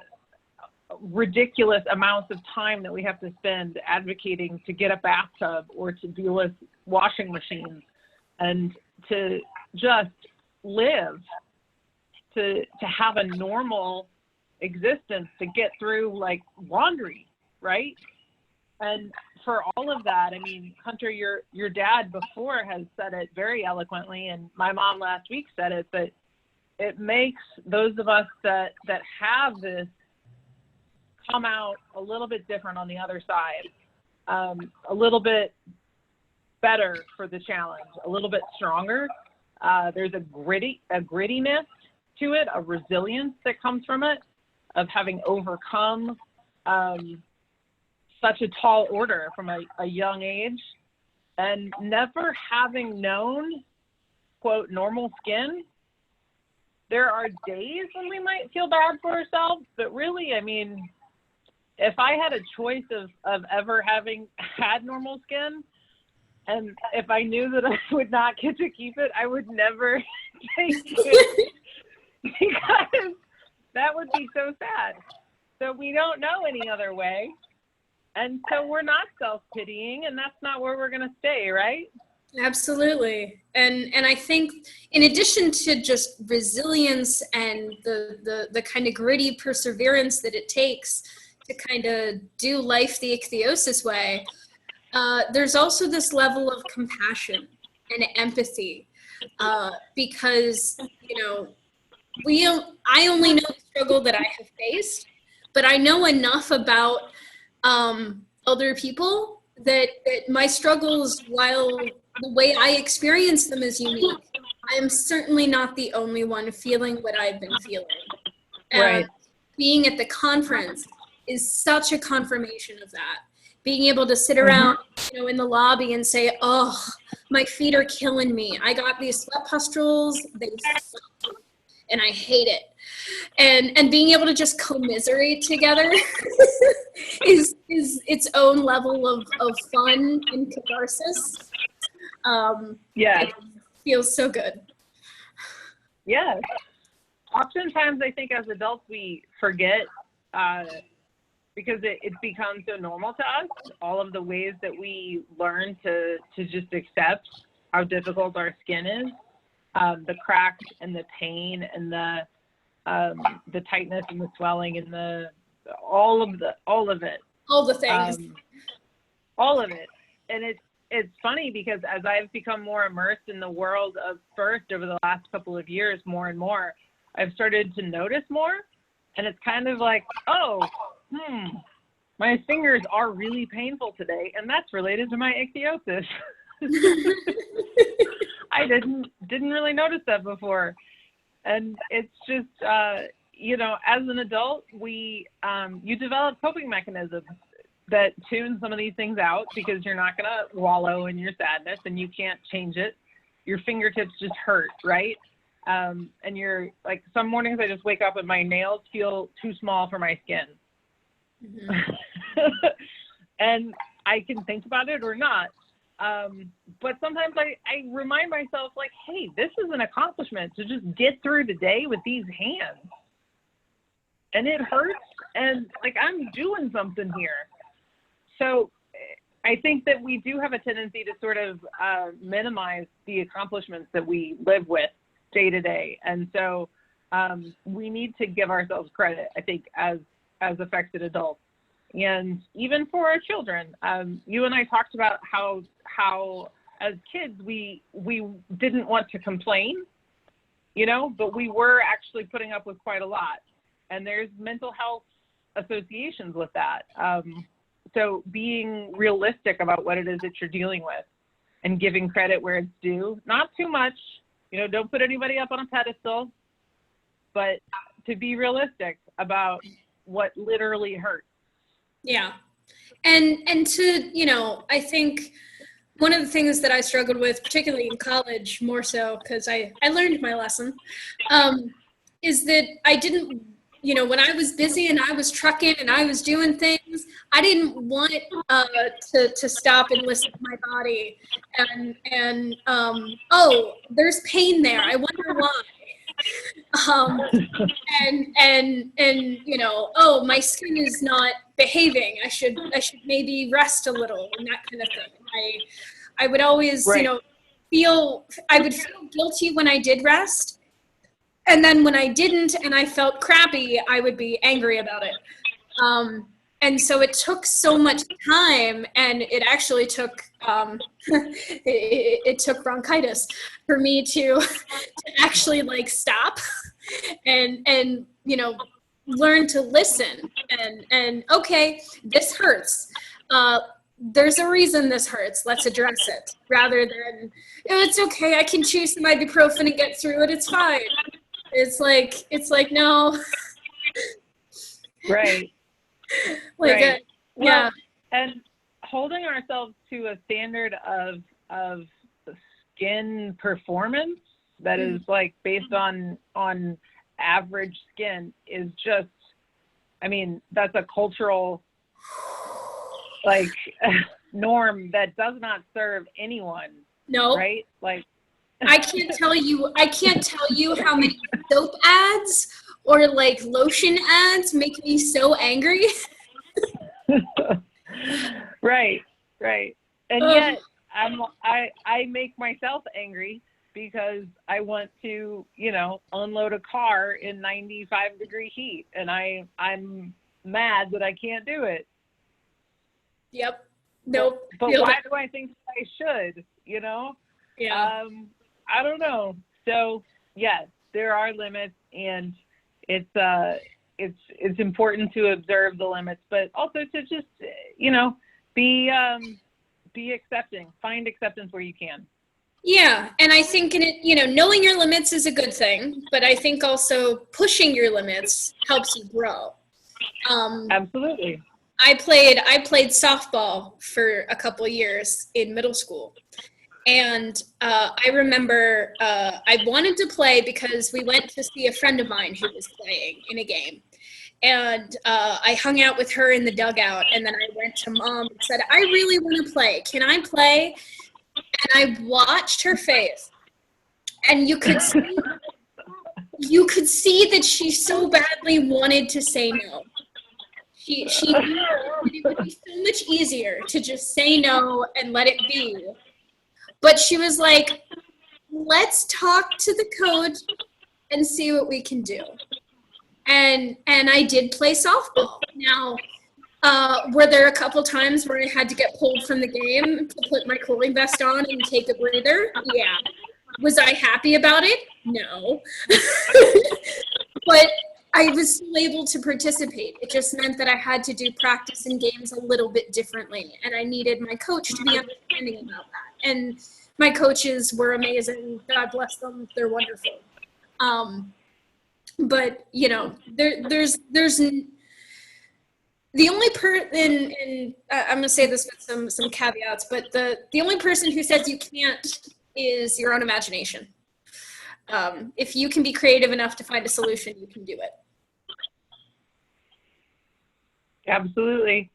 ridiculous amounts of time that we have to spend advocating to get a bathtub or to deal with washing machines and to just live, to have a normal existence, to get through like laundry, right? And for all of that, I mean, Hunter, your dad before has said it very eloquently, and my mom last week said it, but it makes those of us that have this come out a little bit different on the other side, a little bit better for the challenge, a little bit stronger. There's a grittiness to it, a resilience that comes from it, of having overcome such a tall order from a young age, and never having known, quote, normal skin. There are days when we might feel bad for ourselves, but really, I mean, if I had a choice of ever having had normal skin, and if I knew that I would not get to keep it, I would never take it because that would be so sad. So we don't know any other way. And so we're not self-pitying, and that's not where we're going to stay, right? Absolutely. And I think in addition to just resilience and the kind of gritty perseverance that it takes to kind of do life the Ichthyosis way, there's also this level of compassion and empathy, because, you know, I only know the struggle that I have faced, but I know enough about other people that my struggles, while the way I experience them is unique, I am certainly not the only one feeling what I've been feeling. Right. Being at the conference is such a confirmation of that. Being able to sit around, you know, in the lobby and say, oh, my feet are killing me. I got these sweat pustules, they suck, and I hate it. And being able to just commiserate together is its own level of fun and catharsis. Yeah. It feels so good. Yes. Oftentimes, I think as adults, we forget, because it becomes so normal to us, all of the ways that we learn to just accept how difficult our skin is, the cracks and the pain and the tightness and the swelling and all of it. All the things. All of it. And it's funny because as I've become more immersed in the world of birth over the last couple of years, more and more, I've started to notice more. And it's kind of like, oh, my fingers are really painful today, and that's related to my ichthyosis. I didn't really notice that before. And it's just, you know, as an adult, you develop coping mechanisms that tune some of these things out because you're not going to wallow in your sadness and you can't change it. Your fingertips just hurt, right? And you're like, some mornings I just wake up and my nails feel too small for my skin. And I can think about it or not. But sometimes I remind myself, like, hey, this is an accomplishment to just get through the day with these hands. and it hurts, and like I'm doing something here. So I think that we do have a tendency to sort of minimize the accomplishments that we live with day to day. And so we need to give ourselves credit, I think, as affected adults. And even for our children, you and I talked about how as kids, we didn't want to complain, you know, but we were actually putting up with quite a lot. And there's mental health associations with that. So being realistic about what it is that you're dealing with and giving credit where it's due, not too much, you know, don't put anybody up on a pedestal, but to be realistic about what literally hurts. Yeah. And to, you know, I think one of the things that I struggled with, particularly in college, more so because I learned my lesson, is that I didn't, you know, when I was busy and I was trucking and I was doing things, I didn't want to stop and listen to my body and oh, there's pain there. I wonder why. And you know, oh, my skin is not behaving. I should maybe rest a little and that kind of thing. I would always, Right. you know, I would feel guilty when I did rest. And then when I didn't and I felt crappy, I would be angry about it. And so it took so much time, and it actually took it took bronchitis for me to actually like stop and you know, learn to listen and okay, this hurts. There's a reason this hurts. Let's address it, rather than, oh, it's okay, I can chew some ibuprofen and get through it. It's fine. It's like no. Right. Like right. yeah. Well, and holding ourselves to a standard of skin performance that is like based on average skin is just, I mean, that's a cultural like norm that does not serve anyone. No. Right? Like I can't tell you how many soap ads or like lotion ads make me so angry. Right. And yet I make myself angry because I want to, you know, unload a car in 95-degree heat, and I'm mad that I can't do it. Yep. Nope. But why do I think I should, you know? Yeah. I don't know. So yes, there are limits, and it's important to observe the limits, but also to just, you know, be accepting, find acceptance where you can. Yeah, and I think you know, knowing your limits is a good thing, but I think also pushing your limits helps you grow. Absolutely. I played softball for a couple years in middle school. And I remember I wanted to play because we went to see a friend of mine who was playing in a game. And I hung out with her in the dugout, and then I went to mom and said, I really want to play. Can I play? And I watched her face, and you could see that she so badly wanted to say no. She knew it would be so much easier to just say no and let it be. But she was like, let's talk to the coach and see what we can do. And I did play softball. Now, were there a couple times where I had to get pulled from the game to put my cooling vest on and take a breather? Yeah. Was I happy about it? No. But I was still able to participate. It just meant that I had to do practice and games a little bit differently, and I needed my coach to be understanding about that. And my coaches were amazing. God bless them. They're wonderful. But you know, there's the only and I'm gonna say this with some caveats, but the only person who says you can't is your own imagination. If you can be creative enough to find a solution, you can do it. Absolutely.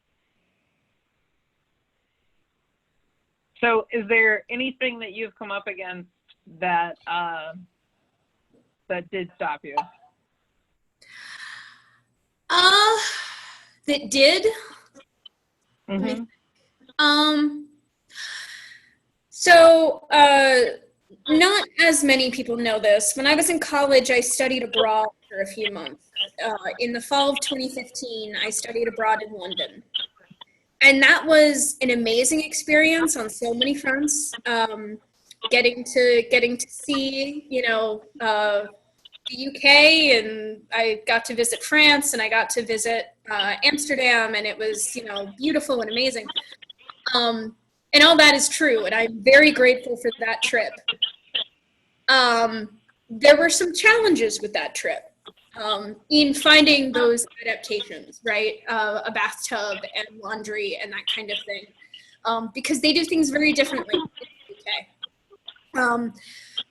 So is there anything that you've come up against that that did stop you? That did. Mm-hmm. So, not as many people know this. When I was in college, I studied abroad for a few months. In the fall of 2015, I studied abroad in London. And that was an amazing experience on so many fronts. Getting to see, the UK, and I got to visit France, and I got to visit Amsterdam, and it was, beautiful and amazing. And all that is true, and I'm very grateful for that trip. There were some challenges with that trip in finding those adaptations, right? A bathtub and laundry and that kind of thing, because they do things very differently in the UK.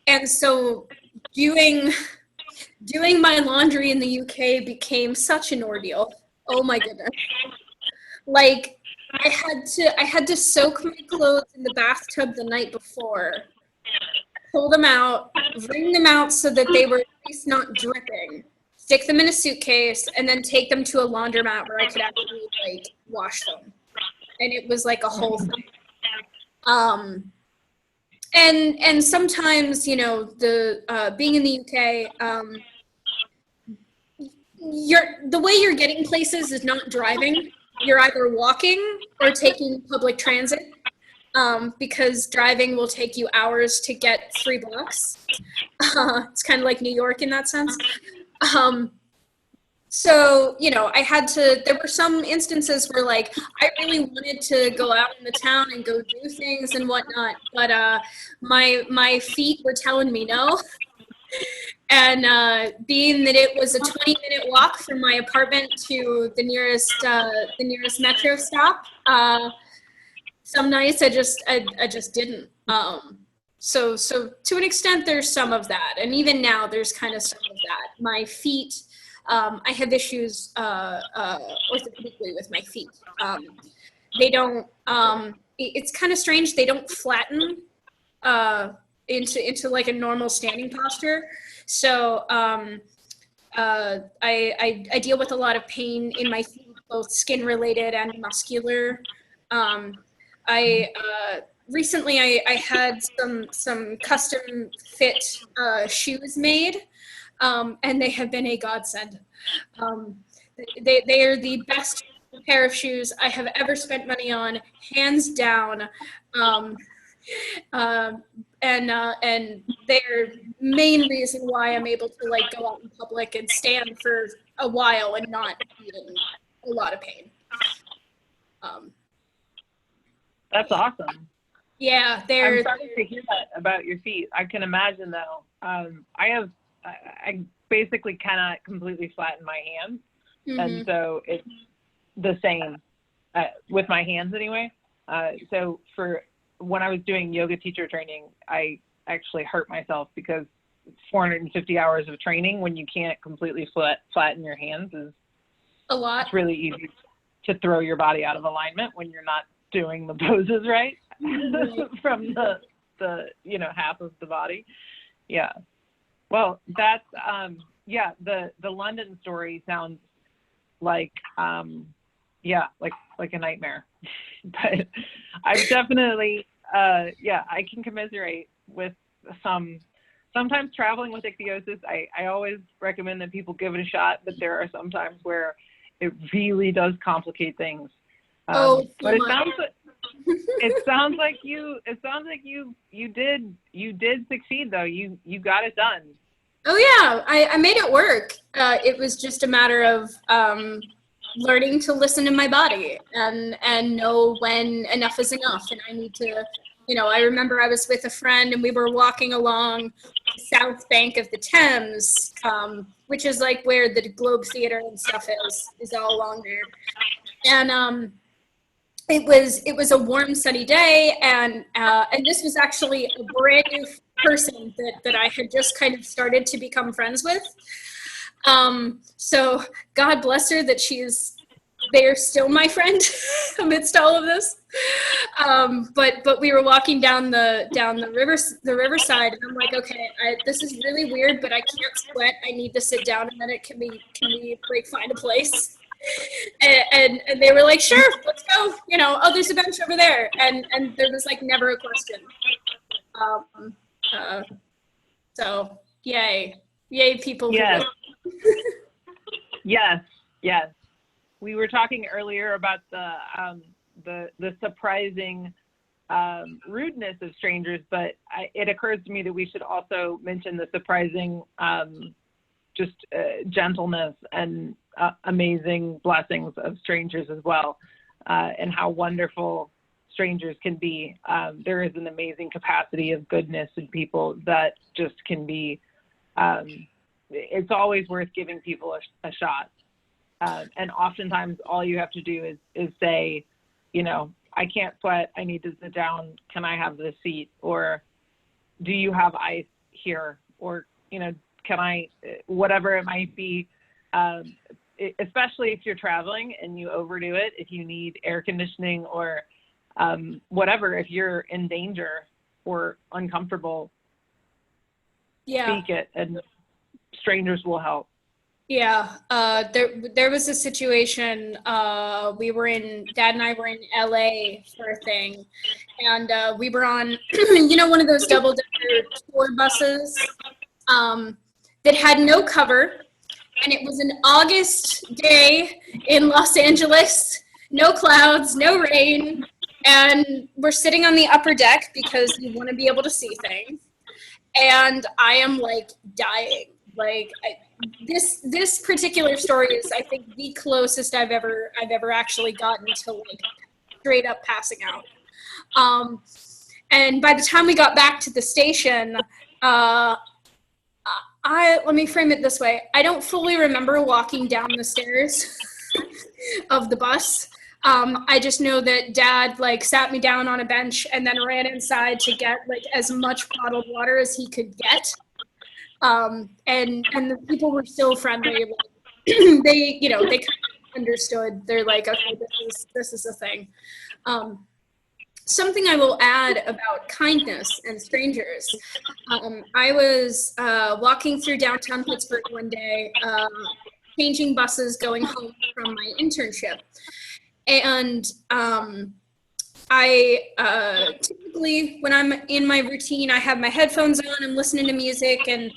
And so doing my laundry in the UK became such an ordeal. Oh my goodness. Like, I had to soak my clothes in the bathtub the night before, pull them out, wring them out so that they were at least not dripping, stick them in a suitcase, and then take them to a laundromat where I could actually wash them. And it was like a whole thing. And sometimes, the being in the UK, the way you're getting places is not driving. You're either walking or taking public transit, because driving will take you hours to get 3 blocks. It's kind of like New York in that sense. So, there were some instances where I really wanted to go out in the town and go do things and whatnot, but my feet were telling me no. And being that it was a 20-minute walk from my apartment to the nearest metro stop, some nights I just didn't. So to an extent, there's some of that, and even now there's kind of some of that. My feet, I have issues orthopedically with my feet. They don't. It's kind of strange. They don't flatten into like a normal standing posture. So I deal with a lot of pain in my feet, both skin related and muscular. Recently I had some custom fit shoes made, and they have been a godsend. They are the best pair of shoes I have ever spent money on, hands down. And they're main reason why I'm able to go out in public and stand for a while and not be in a lot of pain. That's awesome. Yeah, I'm sorry to hear that about your feet. I can imagine though. I basically cannot completely flatten my hands, and so it's the same with my hands anyway. So for when I was doing yoga teacher training, I actually hurt myself because 450 hours of training when you can't completely flatten your hands is a lot. It's really easy to throw your body out of alignment when you're not doing the poses right from the half of the body. Yeah. Well, that's the London story sounds like like a nightmare. But I've definitely I can commiserate with sometimes traveling with ichthyosis. I always recommend that people give it a shot, but there are some times where it really does complicate things. But it sounds like you did succeed though. You got it done. Oh yeah, I made it work. It was just a matter of learning to listen to my body and know when enough is enough, and I need to, I remember I was with a friend and we were walking along the south bank of the Thames, which is like where the Globe Theatre and stuff is all along there, and it was a warm, sunny day, and this was actually a brand new person that I had just kind of started to become friends with. So God bless her that they're still my friend amidst all of this. But we were walking down the riverside, and I'm like, okay, this is really weird, but I can't sweat. I need to sit down a minute. Can we like find a place? And they were like, sure, let's go. Oh, there's a bench over there, and there was like never a question. So yay people. Yes. Yes. We were talking earlier about the surprising rudeness of strangers, but it occurs to me that we should also mention the surprising gentleness and amazing blessings of strangers as well, and how wonderful strangers can be. There is an amazing capacity of goodness in people that just can be, it's always worth giving people a shot. And oftentimes all you have to do is say, I can't sweat, I need to sit down, can I have this seat? Or do you have ice here? Or, can I, whatever it might be, especially if you're traveling and you overdo it, if you need air conditioning or whatever, if you're in danger or uncomfortable, speak it, and strangers will help. Yeah, there was a situation, Dad and I were in LA for a thing, and we were on, one of those double-decker tour buses that had no cover, and it was an August day in Los Angeles, no clouds, no rain, and we're sitting on the upper deck because you want to be able to see things, and I am like dying, like this particular story is, I think, the closest I've ever actually gotten to like straight up passing out. And by the time we got back to the station, let me frame it this way. I don't fully remember walking down the stairs of the bus. I just know that Dad like sat me down on a bench and then ran inside to get like as much bottled water as he could get. And the people were so friendly. Like, they kind of understood. They're like, okay, this is a thing. Something I will add about kindness and strangers. I was walking through downtown Pittsburgh one day, changing buses going home from my internship. And I typically, when I'm in my routine, I have my headphones on, I'm listening to music, and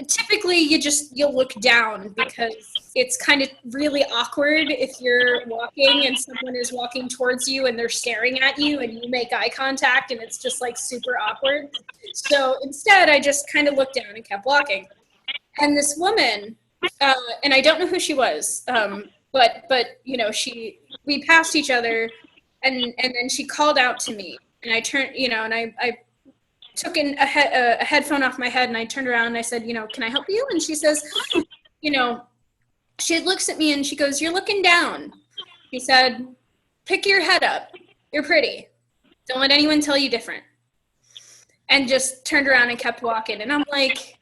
typically you'll look down because it's kind of really awkward if you're walking and someone is walking towards you and they're staring at you and you make eye contact, and it's just like super awkward. So instead I just kind of looked down and kept walking. And this woman, and I don't know who she was, but we passed each other, and then she called out to me, and I turned, and I took a headphone off my head, and I turned around and I said, can I help you? And she says, she looks at me and she goes, you're looking down. She said, pick your head up. You're pretty. Don't let anyone tell you different. And just turned around and kept walking. And I'm like,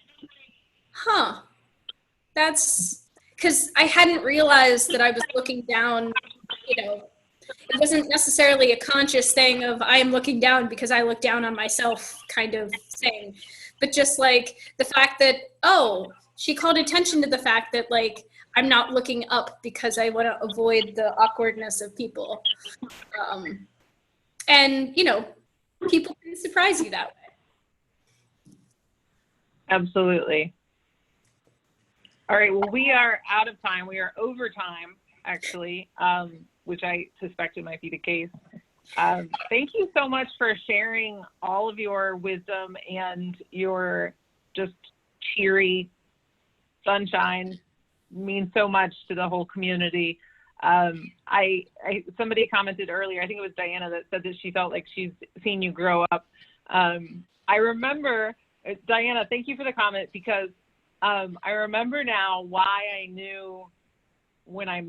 that's because I hadn't realized that I was looking down, it wasn't necessarily a conscious thing of I am looking down because I look down on myself kind of thing, but just like the fact that, she called attention to the fact that like I'm not looking up because I want to avoid the awkwardness of people. And, people can surprise you that way. Absolutely. All right, well, we are out of time. We are over time, actually, which I suspected might be the case. Thank you so much for sharing all of your wisdom and your just cheery sunshine. Means so much to the whole community. Somebody commented earlier, I think it was Diana, that said that she felt like she's seen you grow up. I remember, Diana, thank you for the comment, because I remember now why I knew why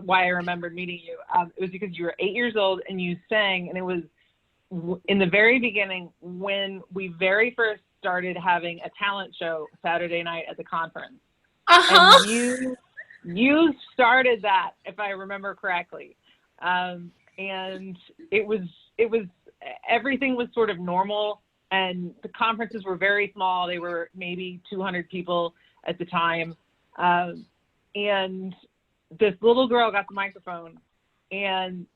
I remembered meeting you. It was because you were 8 years old and you sang, and it was in the very beginning when we very first started having a talent show Saturday night at the conference. And you started that, if I remember correctly. and it was everything was sort of normal, and the conferences were very small. They were maybe 200 people at the time, and this little girl got the microphone, and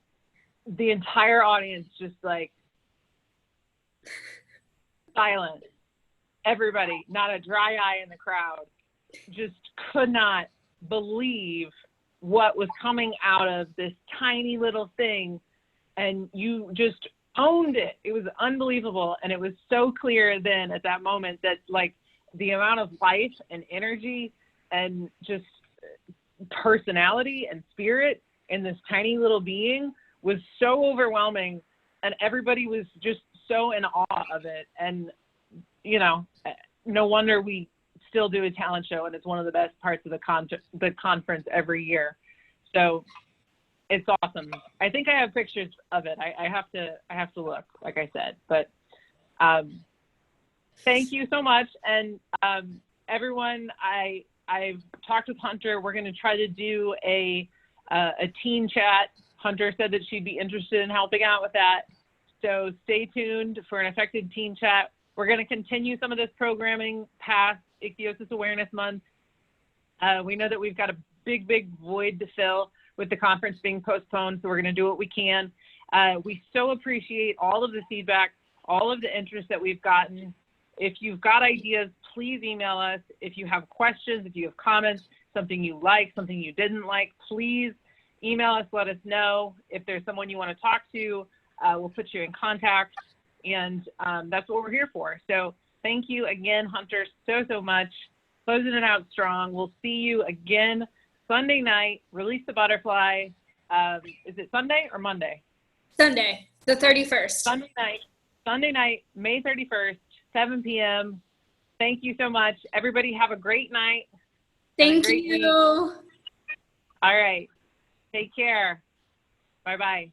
the entire audience just like silent. Everybody, not a dry eye in the crowd, just could not believe what was coming out of this tiny little thing, and you just owned it. It was unbelievable, and it was so clear then at that moment that like the amount of life and energy and just personality and spirit in this tiny little being was so overwhelming, and everybody was just so in awe of it. And you know, no wonder we still do a talent show, and it's one of the best parts of the conference every year. So it's awesome. I think I have pictures of it. I have to look, like I said, but thank you so much. And everyone, I've talked with Hunter. We're going to try to do a teen chat. Hunter said that she'd be interested in helping out with that. So stay tuned for an effective teen chat. We're going to continue some of this programming past Ichthyosis Awareness Month. We know that we've got a big void to fill with the conference being postponed, so we're going to do what we can. We so appreciate all of the feedback, all of the interest that we've gotten. If you've got ideas, please email us. If you have questions, if you have comments, something you like, something you didn't like, please email us, let us know. If there's someone you want to talk to, we'll put you in contact, and that's what we're here for. So thank you again, Hunter, so much. Closing it out strong. We'll see you again Sunday night. Release the Butterfly. Is it Sunday or Monday? Sunday, the 31st. Sunday night, May 31st, 7 p.m. Thank you so much. Everybody have a great night. Thank you. All right. Take care. Bye-bye.